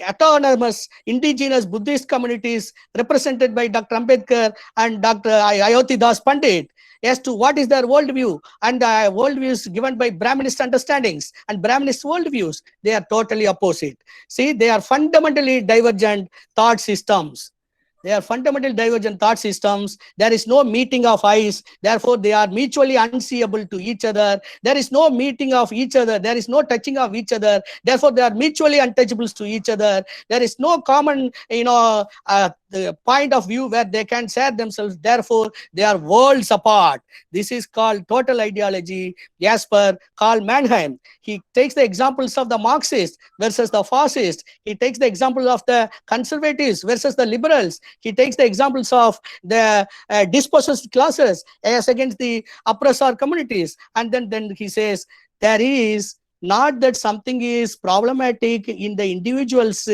autonomous indigenous Buddhist communities represented by Dr. Ambedkar and Dr. Ayodhya Das Pandit as to what is their worldview, and the worldviews given by Brahminist understandings and Brahminist worldviews, they are totally opposite. See, they are fundamentally divergent thought systems. They are fundamentally divergent thought systems. There is no meeting of eyes. Therefore, they are mutually unseeable to each other. There is no meeting of each other. There is no touching of each other. Therefore, they are mutually untouchables to each other. There is no common, the point of view where they can share themselves. Therefore, they are worlds apart. This is called total ideology. As per Karl Mannheim, he takes the examples of the Marxist versus the fascist. He takes the example of the conservatives versus the liberals. He takes the examples of the dispossessed classes as against the oppressor communities. And then he says, there is not that something is problematic in the individual's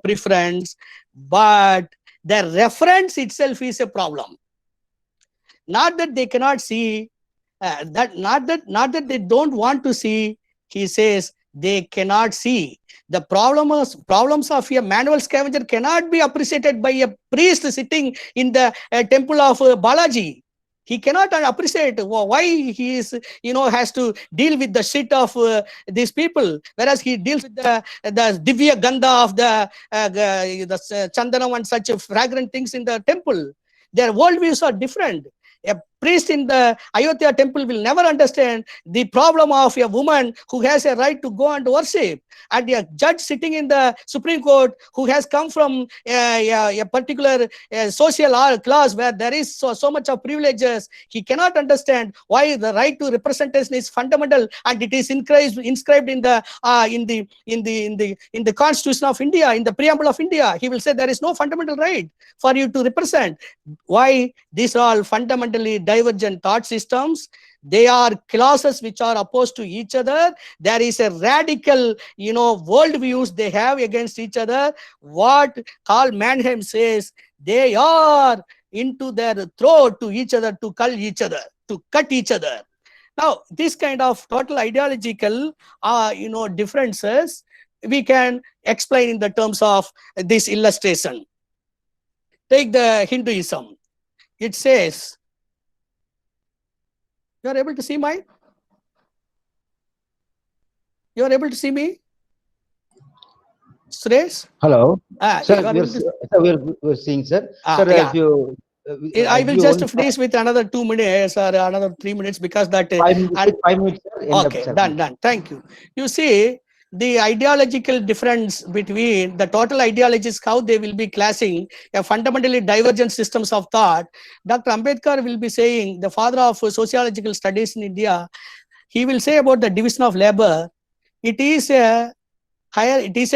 preference, but the reference itself is a problem. Not that they cannot see, not that they don't want to see. He says they cannot see. The problems of a manual scavenger cannot be appreciated by a priest sitting in the temple of Balaji. He cannot appreciate why he is, has to deal with the shit of these people, whereas he deals with the divya gandha of the chandanam and such fragrant things in the temple. Their worldviews are different. A priest in the Ayodhya temple will never understand the problem of a woman who has a right to go and worship, and a judge sitting in the Supreme Court who has come from a particular social class where there is so much of privileges. He cannot understand why the right to representation is fundamental, and it is inscribed in the Constitution of India, in the preamble of India. He will say there is no fundamental right for you to represent. Why? These are all fundamentally divergent thought systems. They are classes which are opposed to each other. There is a radical, worldviews they have against each other. What Karl Mannheim says, they are into their throat to each other, to cull each other, to cut each other. Now, this kind of total ideological, differences, we can explain in the terms of this illustration. Take the Hinduism. It says, you are able to see mine? You are able to see me? Suresh? Hello. Sir, We're seeing, sir. Sir, yeah. I will just finish with another 2 minutes or another 3 minutes, because that... 5 minutes. Okay, done. Thank you. You see, the ideological difference between the total ideologies, how they will be classing a fundamentally divergent systems of thought. Dr. Ambedkar will be saying, the father of sociological studies in India, he will say about the division of labor. It is a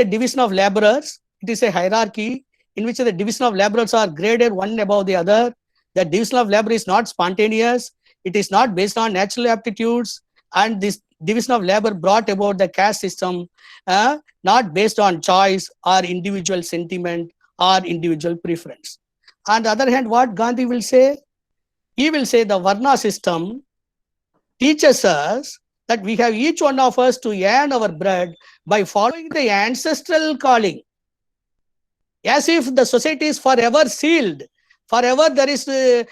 division of laborers. It is a hierarchy in which the division of laborers are graded one above the other. The division of labor is not spontaneous. It is not based on natural aptitudes, and this division of labor brought about the caste system, not based on choice or individual sentiment or individual preference. On the other hand, what Gandhi will say? He will say the Varna system teaches us that we have each one of us to earn our bread by following the ancestral calling. As if the society is forever sealed. Forever there is, the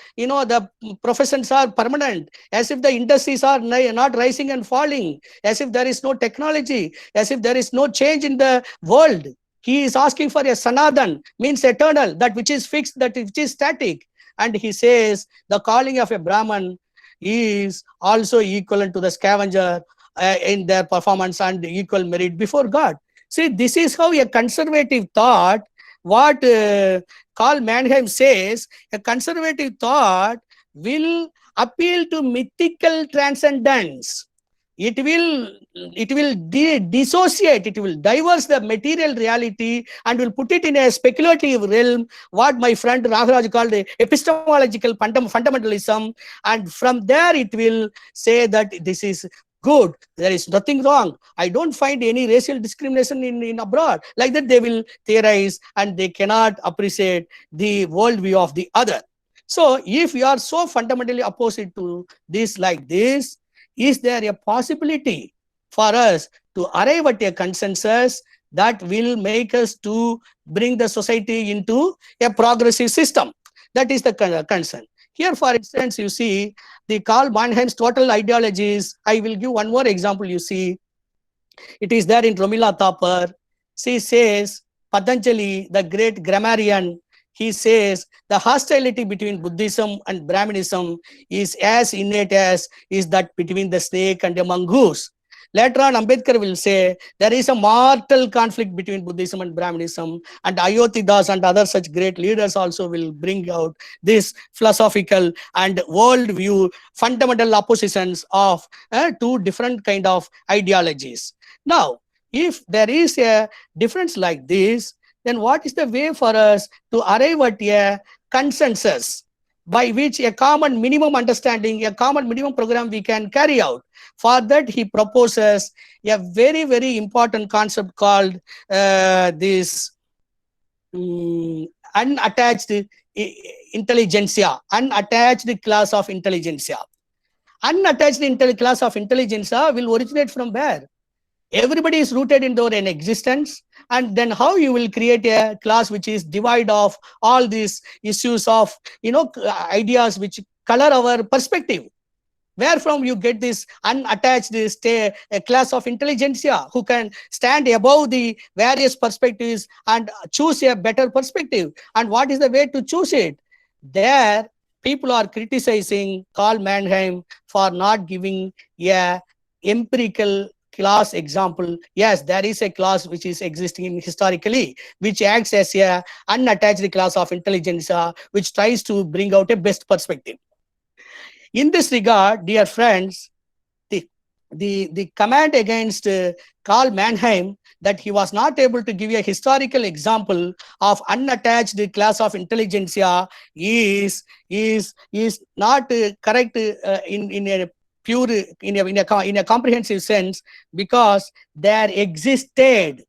professions are permanent, as if the industries are not rising and falling, as if there is no technology, as if there is no change in the world. He is asking for a Sanatan, means eternal, that which is fixed, that which is static. And he says the calling of a Brahman is also equivalent to the scavenger in their performance and equal merit before God. See, this is how a conservative thought, what Karl Mannheim says, a conservative thought will appeal to mythical transcendence. It will dissociate, it will diverse the material reality and will put it in a speculative realm, what my friend Raghuraj called epistemological fundamentalism. And from there it will say that this is good, there is nothing wrong, I don't find any racial discrimination in abroad. Like that they will theorize, and they cannot appreciate the worldview of the other. So if you are so fundamentally opposite to this like this, is there a possibility for us to arrive at a consensus that will make us to bring the society into a progressive system? That is the concern. Here, for instance, you see the Karl Mannheim's total ideologies. I will give one more example. You see, it is there in Romila Thapar. She says, Patanjali, the great grammarian, he says the hostility between Buddhism and Brahmanism is as innate as is that between the snake and a mongoose. Later on, Ambedkar will say there is a mortal conflict between Buddhism and Brahmanism, and Ayodhya Das and other such great leaders also will bring out this philosophical and worldview fundamental oppositions of two different kind of ideologies. Now, if there is a difference like this, then what is the way for us to arrive at a consensus by which a common minimum understanding, a common minimum program we can carry out? For that, he proposes a very, very important concept called this unattached intelligentsia, unattached class of intelligentsia. Unattached class of intelligentsia will originate from where? Everybody is rooted in their own existence, and then how you will create a class which is devoid of all these issues of ideas which color our perspective? Where from you get this unattached a class of intelligentsia who can stand above the various perspectives and choose a better perspective? And what is the way to choose it? There, people are criticizing Karl Mannheim for not giving a empirical class example. Yes, there is a class which is existing historically, which acts as a unattached class of intelligentsia, which tries to bring out a best perspective. In this regard, dear friends, the comment against Karl Mannheim that he was not able to give a historical example of unattached class of intelligentsia is not correct in a pure, in a comprehensive sense, because there existed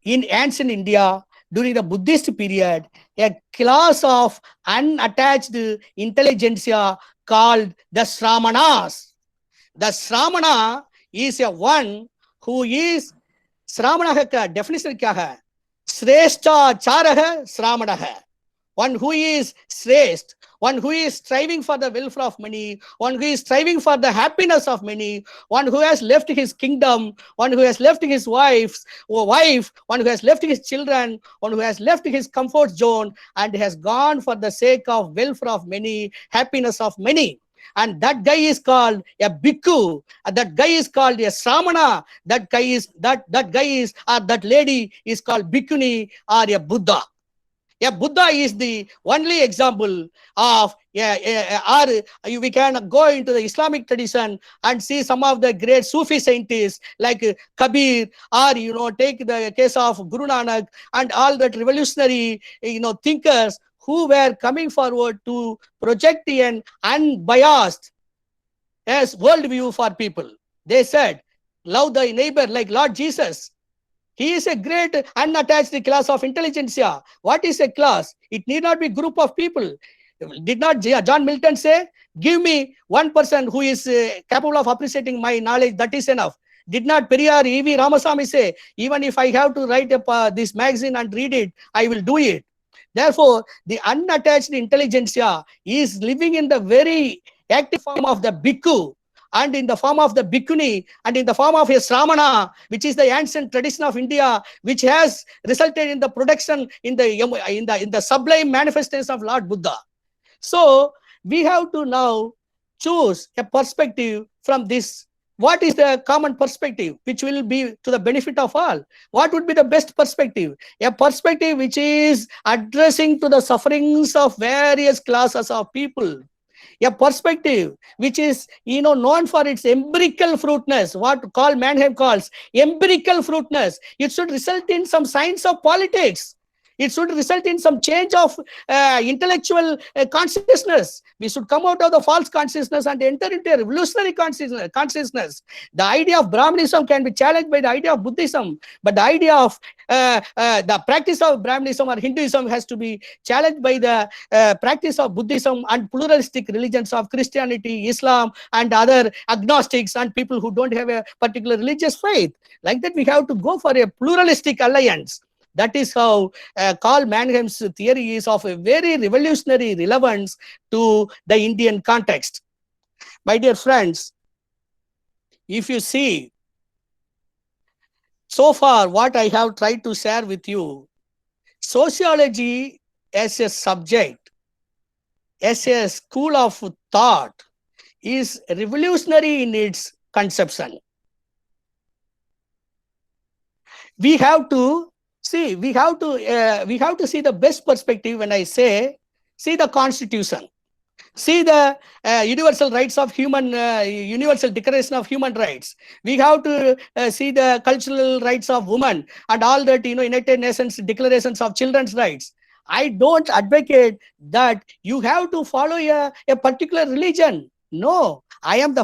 in ancient India during the Buddhist period a class of unattached intelligentsia called the Sramanas. The Sramana is a one who is Sramana ka definition kya hai? Sreshta charaha Sramana. One who is Sresht, one who is striving for the welfare of many, one who is striving for the happiness of many, one who has left his kingdom, one who has left his wife, one who has left his children, one who has left his comfort zone and has gone for the sake of welfare of many, happiness of many. And that guy is called a bhikkhu, that guy is called a Sramana, that lady is called bhikkhuni or a Buddha. A Buddha is the only example of, we can go into the Islamic tradition and see some of the great Sufi scientists like Kabir, or take the case of Guru Nanak and all that revolutionary, thinkers who were coming forward to project an unbiased as worldview for people. They said, love thy neighbor like Lord Jesus. He is a great unattached class of intelligentsia. What is a class? It need not be group of people. Did not John Milton say, give me one person who is capable of appreciating my knowledge, that is enough? Did not Periyar E.V. Ramasamy say, even if I have to write this magazine and read it, I will do it? Therefore, the unattached intelligentsia is living in the very active form of the bhikkhu, and in the form of the bhikkhuni, and in the form of a Sramana, which is the ancient tradition of India, which has resulted in the production in the sublime manifestation of Lord Buddha. So we have to now choose a perspective from this. What is the common perspective which will be to the benefit of all? What would be the best perspective? A perspective which is addressing to the sufferings of various classes of people. a perspective which is, known for its empirical fruitness, what Karl Mannheim calls empirical fruitness. It should result in some science of politics. It should result in some change of intellectual consciousness. We should come out of the false consciousness and enter into a revolutionary consciousness. The idea of Brahmanism can be challenged by the idea of Buddhism, but the idea of the practice of Brahmanism or Hinduism has to be challenged by the practice of Buddhism and pluralistic religions of Christianity, Islam, and other agnostics and people who don't have a particular religious faith. Like that, we have to go for a pluralistic alliance. That is how Karl Mannheim's theory is of a very revolutionary relevance to the Indian context. My dear friends, if you see, so far what I have tried to share with you, sociology as a subject, as a school of thought, is revolutionary in its conception. We have to see, we have to see the best perspective when I say, see the Constitution, see the universal rights of universal Declaration of Human Rights. We have to see the cultural rights of women and all that, United Nations declarations of children's rights. I don't advocate that you have to follow a particular religion. No, I am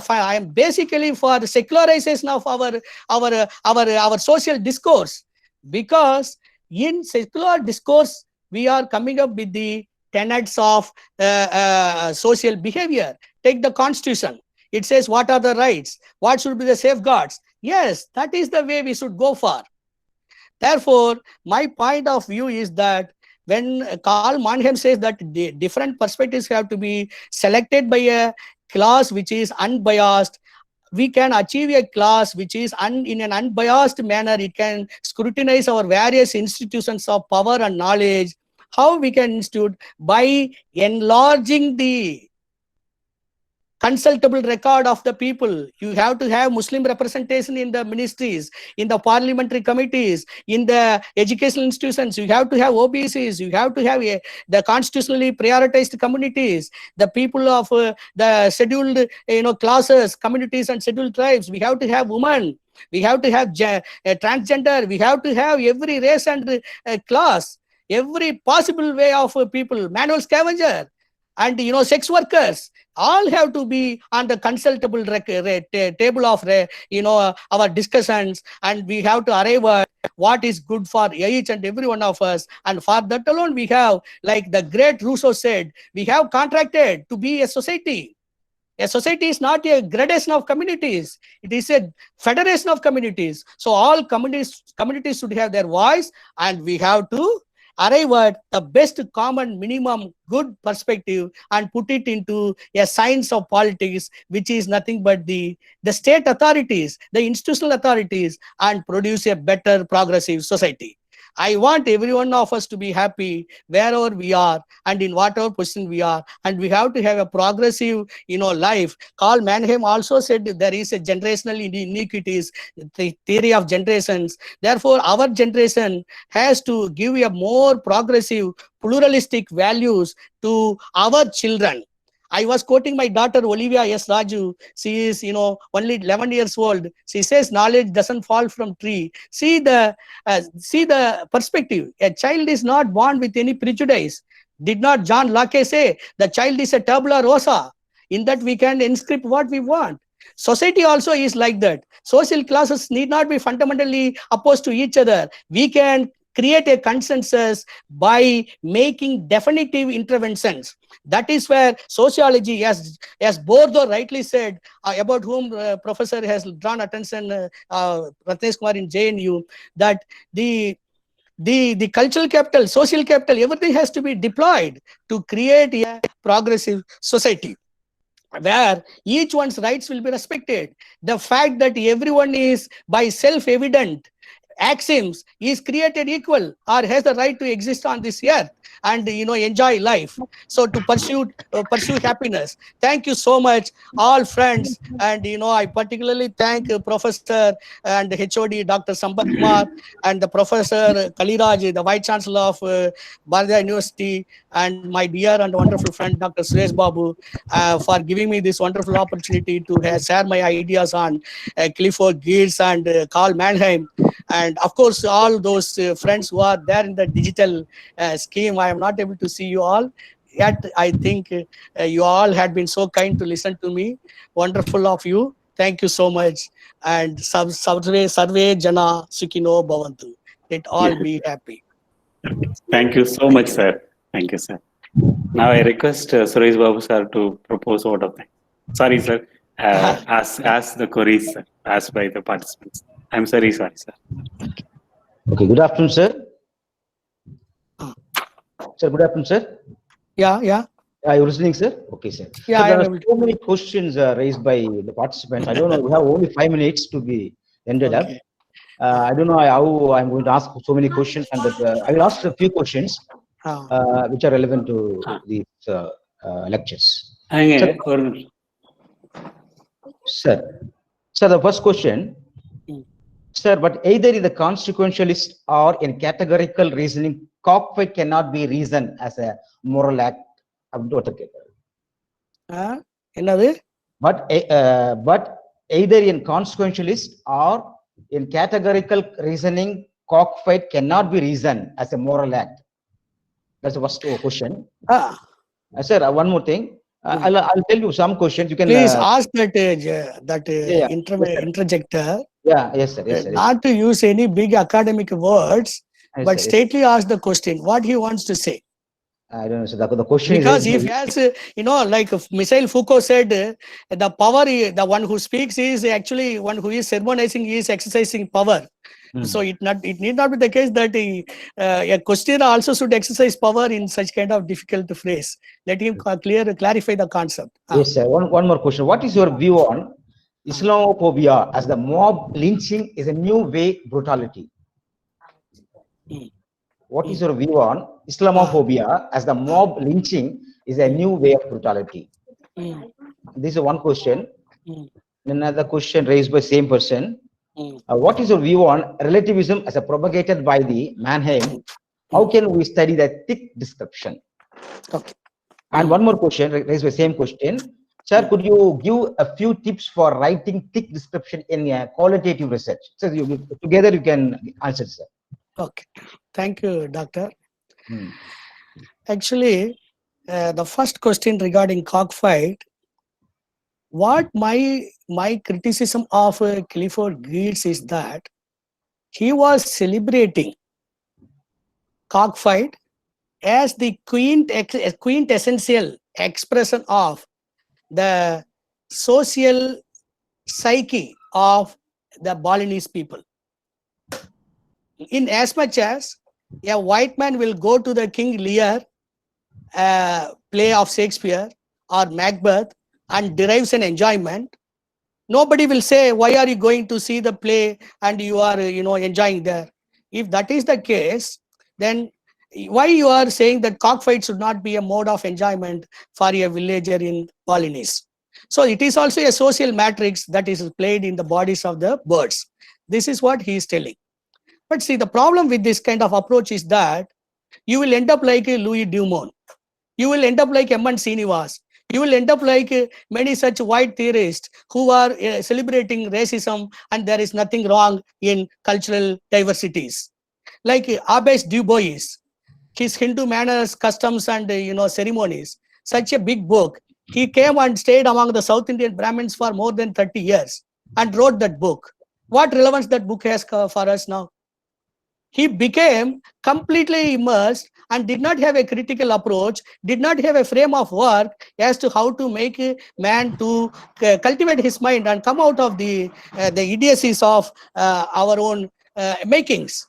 basically for the secularization of our social discourse, because in secular discourse we are coming up with the tenets of social behavior. Take the Constitution. It says what are the rights, what should be the safeguards. Yes, that is the way we should go for. Therefore, my point of view is that when Karl Mannheim says that the different perspectives have to be selected by a class which is unbiased, we can achieve a class which is in an unbiased manner. It can scrutinize our various institutions of power and knowledge. How we can institute? By enlarging the consultable record of the people. You have to have Muslim representation in the ministries, in the parliamentary committees, in the educational institutions. You have to have OBCs. You have to have the constitutionally prioritized communities, the people of the scheduled classes, communities, and scheduled tribes. We have to have women. We have to have transgender. We have to have every race and class, every possible way of people, manual scavenger, and sex workers. All have to be on the consultable table of our discussions, and we have to arrive at what is good for each and every one of us. And for that alone, we have, like the great Rousseau said, we have contracted to be a society. A society is not a gradation of communities. It is a federation of communities. So all communities should have their voice, and we have to arrive at the best common minimum good perspective and put it into a science of politics, which is nothing but the state authorities, the institutional authorities, and produce a better progressive society. I want every one of us to be happy wherever we are and in whatever position we are, and we have to have a progressive life. Karl Mannheim also said there is a generational inequities, the theory of generations. Therefore, our generation has to give a more progressive, pluralistic values to our children. I was quoting my daughter Olivia S. Raju. She is, only 11 years old. She says knowledge doesn't fall from tree. See the perspective. A child is not born with any prejudice. Did not John Locke say the child is a tabula rasa? In that we can inscript what we want. Society also is like that. Social classes need not be fundamentally opposed to each other. We can create a consensus by making definitive interventions. That is where sociology, as Bordo rightly said, about whom professor has drawn attention, Ratnesh Kumar in JNU, that the cultural capital, social capital, everything has to be deployed to create a progressive society where each one's rights will be respected. The fact that everyone is by self-evident, axioms is created equal or has the right to exist on this earth and enjoy life. So to pursue happiness. Thank you so much, all friends. And I particularly thank Professor and HOD Dr. Sambat Kumar and the Professor Kaliraj, the Vice Chancellor of Bharatiya University, and my dear and wonderful friend Dr. Suresh Babu for giving me this wonderful opportunity to share my ideas on Clifford Geertz and Karl Mannheim. And of course, all those friends who are there in the digital scheme. I am not able to see you all. Yet, I think you all had been so kind to listen to me. Wonderful of you. Thank you so much. And sarve jana sukhino bhavantu. Let all be happy. Thank you so much, sir. Thank you, sir. Now I request Suresh Babu sir to propose vote of thanks. Sorry, sir. Ask the queries, sir, asked by the participants. I'm sorry, sir. Okay, good afternoon, sir. Sir, good afternoon, sir. Yeah. Are you listening, sir? Okay, sir. Yeah, so there I are am able so many questions raised by the participants. I don't know. We have only 5 minutes to be ended up. I don't know how I'm going to ask so many questions, and I will ask a few questions which are relevant to these lectures. Sir, the first question. Sir, but either in the consequentialist or in categorical reasoning, cockfight cannot be reasoned as a moral act. But either in consequentialist or in categorical reasoning, cockfight cannot be reasoned as a moral act. That's the first question. Sir, one more thing. I'll tell you some questions. You can please ask that interjector. Yeah, yes, sir. Yes, sir. Not to use any big academic words, yes, but sir, straightly ask the question what he wants to say. I don't know. So the question because is, if he has, like Michel Foucault said, the power, the one who speaks is actually one who is sermonizing, is exercising power. So it need not be the case that a questioner also should exercise power in such kind of difficult phrase. Let him clarify the concept. Yes, sir. One more question. What is your view on Islamophobia as the mob lynching is a new way brutality? What is your view on Islamophobia as the mob lynching is a new way of brutality? This is one question. Another question raised by same person. What is your view on relativism as a propagated by the Mannheim? How can we study the thick description? Okay. And one more question raised by same question. Sir, could you give a few tips for writing thick description in qualitative research? So together you can answer, sir. Okay. Thank you, Doctor. Actually, the first question regarding cockfight, what my criticism of Clifford Geertz is that he was celebrating cockfight as the quintessential expression of the social psyche of the Balinese people. In as much as a white man will go to the King Lear play of Shakespeare or Macbeth and derives an enjoyment, nobody will say, why are you going to see the play and you are enjoying there? If that is the case, then why you are saying that cockfight should not be a mode of enjoyment for a villager in Balinese? So it is also a social matrix that is played in the bodies of the birds. This is what he is telling. But see, the problem with this kind of approach is that you will end up like Louis Dumont. You will end up like M.N. Srinivas. You will end up like many such white theorists who are celebrating racism and there is nothing wrong in cultural diversities. Like Abbes Du Bois, his Hindu manners, customs and ceremonies, such a big book. He came and stayed among the South Indian Brahmins for more than 30 years and wrote that book. What relevance that book has for us now? He became completely immersed and did not have a critical approach, did not have a frame of work as to how to make a man to cultivate his mind and come out of the idiocies of our own makings.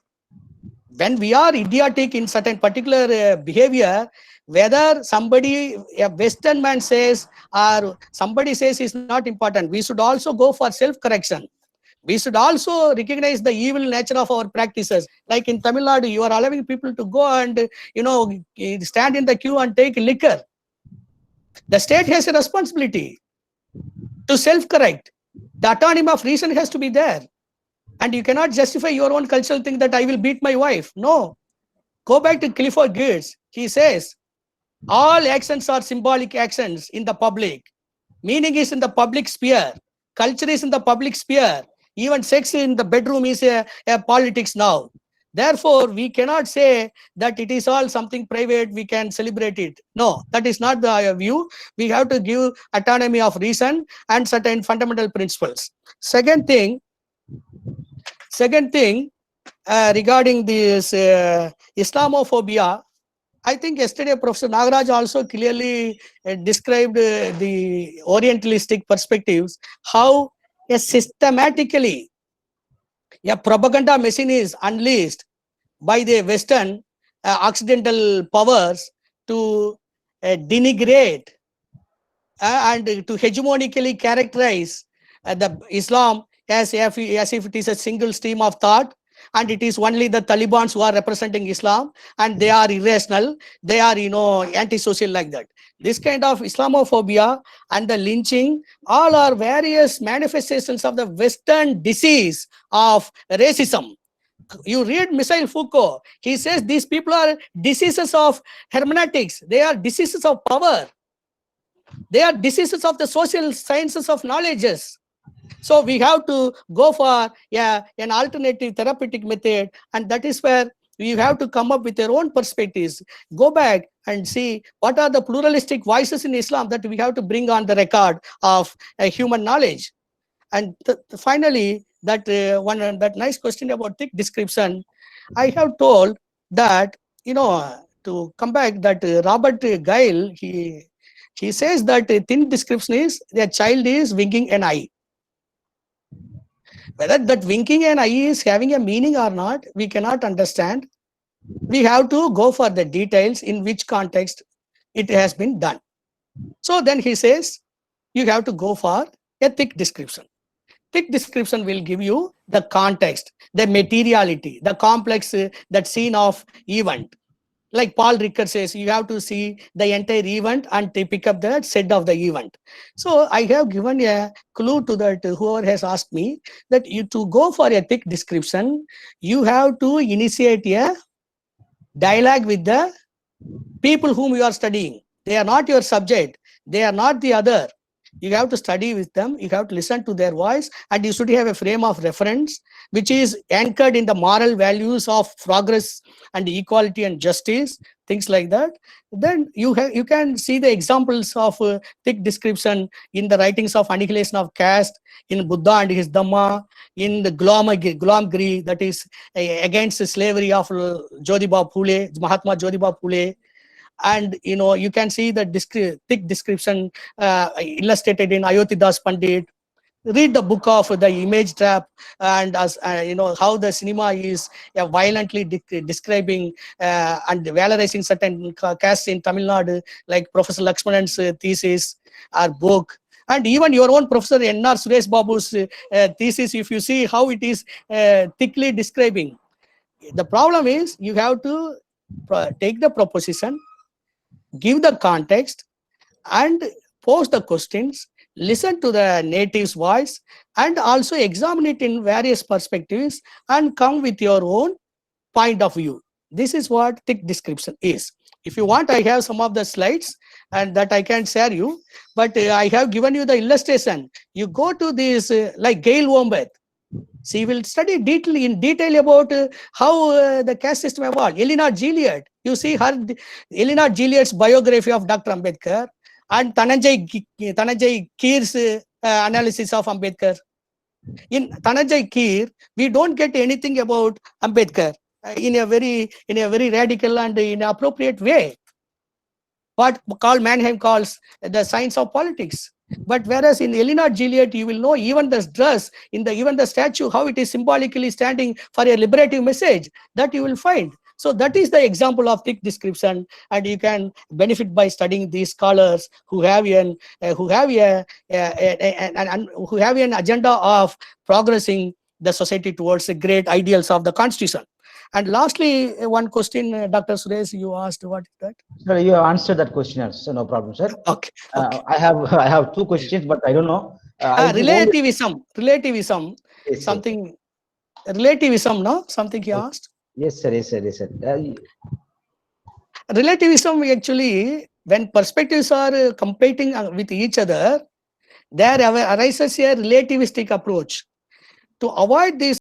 When we are idiotic in certain particular behavior, whether somebody, a Western man says or somebody says is not important, we should also go for self-correction. We should also recognize the evil nature of our practices. Like in Tamil Nadu, you are allowing people to go and, stand in the queue and take liquor. The state has a responsibility to self-correct. The autonomy of reason has to be there. And you cannot justify your own cultural thing that I will beat my wife. No. Go back to Clifford Geertz. He says, all actions are symbolic actions in the public. Meaning is in the public sphere. Culture is in the public sphere. Even sex in the bedroom is a politics now. Therefore, we cannot say that it is all something private, we can celebrate it. No, that is not the view. We have to give autonomy of reason and certain fundamental principles. Second thing, regarding this Islamophobia, I think yesterday Professor Nagaraj also clearly described the Orientalistic perspectives, how systematically a propaganda machine is unleashed by the Western Occidental powers to denigrate and to hegemonically characterize the Islam as if it is a single stream of thought, and it is only the Taliban who are representing Islam, and they are irrational, they are antisocial, like that. This kind of Islamophobia and the lynching, all are various manifestations of the Western disease of racism. You read Michel Foucault, he says these people are diseases of hermeneutics, they are diseases of power, they are diseases of the social sciences of knowledges. So we have to go for an alternative therapeutic method, and that is where we have to come up with their own perspectives. Go back and see what are the pluralistic voices in Islam that we have to bring on the record of human knowledge. And finally, that nice question about thick description, I have told that, to come back, that Robert Guile, he says that thin description is the child is winking an eye. Whether that winking an eye is having a meaning or not, we cannot understand. We have to go for the details in which context it has been done. So then he says, you have to go for a thick description. Thick description will give you the context, the materiality, the complex, that scene of event. Like Paul Ricoeur says, you have to see the entire event and to pick up the set of the event. So I have given a clue to that, whoever has asked me, that to go for a thick description, you have to initiate a dialogue with the people whom you are studying. They are not your subject. They are not the other. You have to study with them. You have to listen to their voice, and you should have a frame of reference which is anchored in the moral values of progress and equality and justice, things like that. Then you can see the examples of thick description in the writings of Annihilation of Caste, in Buddha and his Dhamma, in the Gulamgiri, that is against the slavery of Jyotiba Phule, Mahatma Jyotiba Phule. And you can see the thick description illustrated in Ayodhyadas Pandit. Read the book of The Image Trap, and as how the cinema is violently describing and valorizing certain castes in Tamil Nadu, like Professor Lakshmanan's thesis or book. And even your own Professor N.R. Suresh Babu's thesis, if you see how it is thickly describing. The problem is you have to take the proposition, give the context, and pose the questions, listen to the native's voice, and also examine it in various perspectives and come with your own point of view. This is what thick description is. If you want, I have some of the slides and that I can share you, but I have given you the illustration. You go to this, like Gail Wombeth. She will study in detail about how the caste system evolved. Eleanor Gilliard, you see Eleanor Gilliard's biography of Dr. Ambedkar, and Dhananjay Keer's analysis of Ambedkar. In Dhananjay Keer, we don't get anything about Ambedkar in a very radical and inappropriate way. What Karl Mannheim calls the science of politics. But whereas in Eleanor Gilliard, you will know even the dress, even the statue, how it is symbolically standing for a liberative message, that you will find. So that is the example of thick description, and you can benefit by studying these scholars who have an who have an agenda of progressing the society towards the great ideals of the constitution. And lastly, one question, Dr. Suresh, you asked, what is that? Sir, you have answered that question, so no problem, sir. Okay. I have two questions, but I don't know. I'll give only- relativism, Yes, sir. something, relativism, no? Something he asked. Yes, sir. Yes, sir. Yes, sir. Relativism, actually, when perspectives are competing with each other, there arises a relativistic approach. To avoid this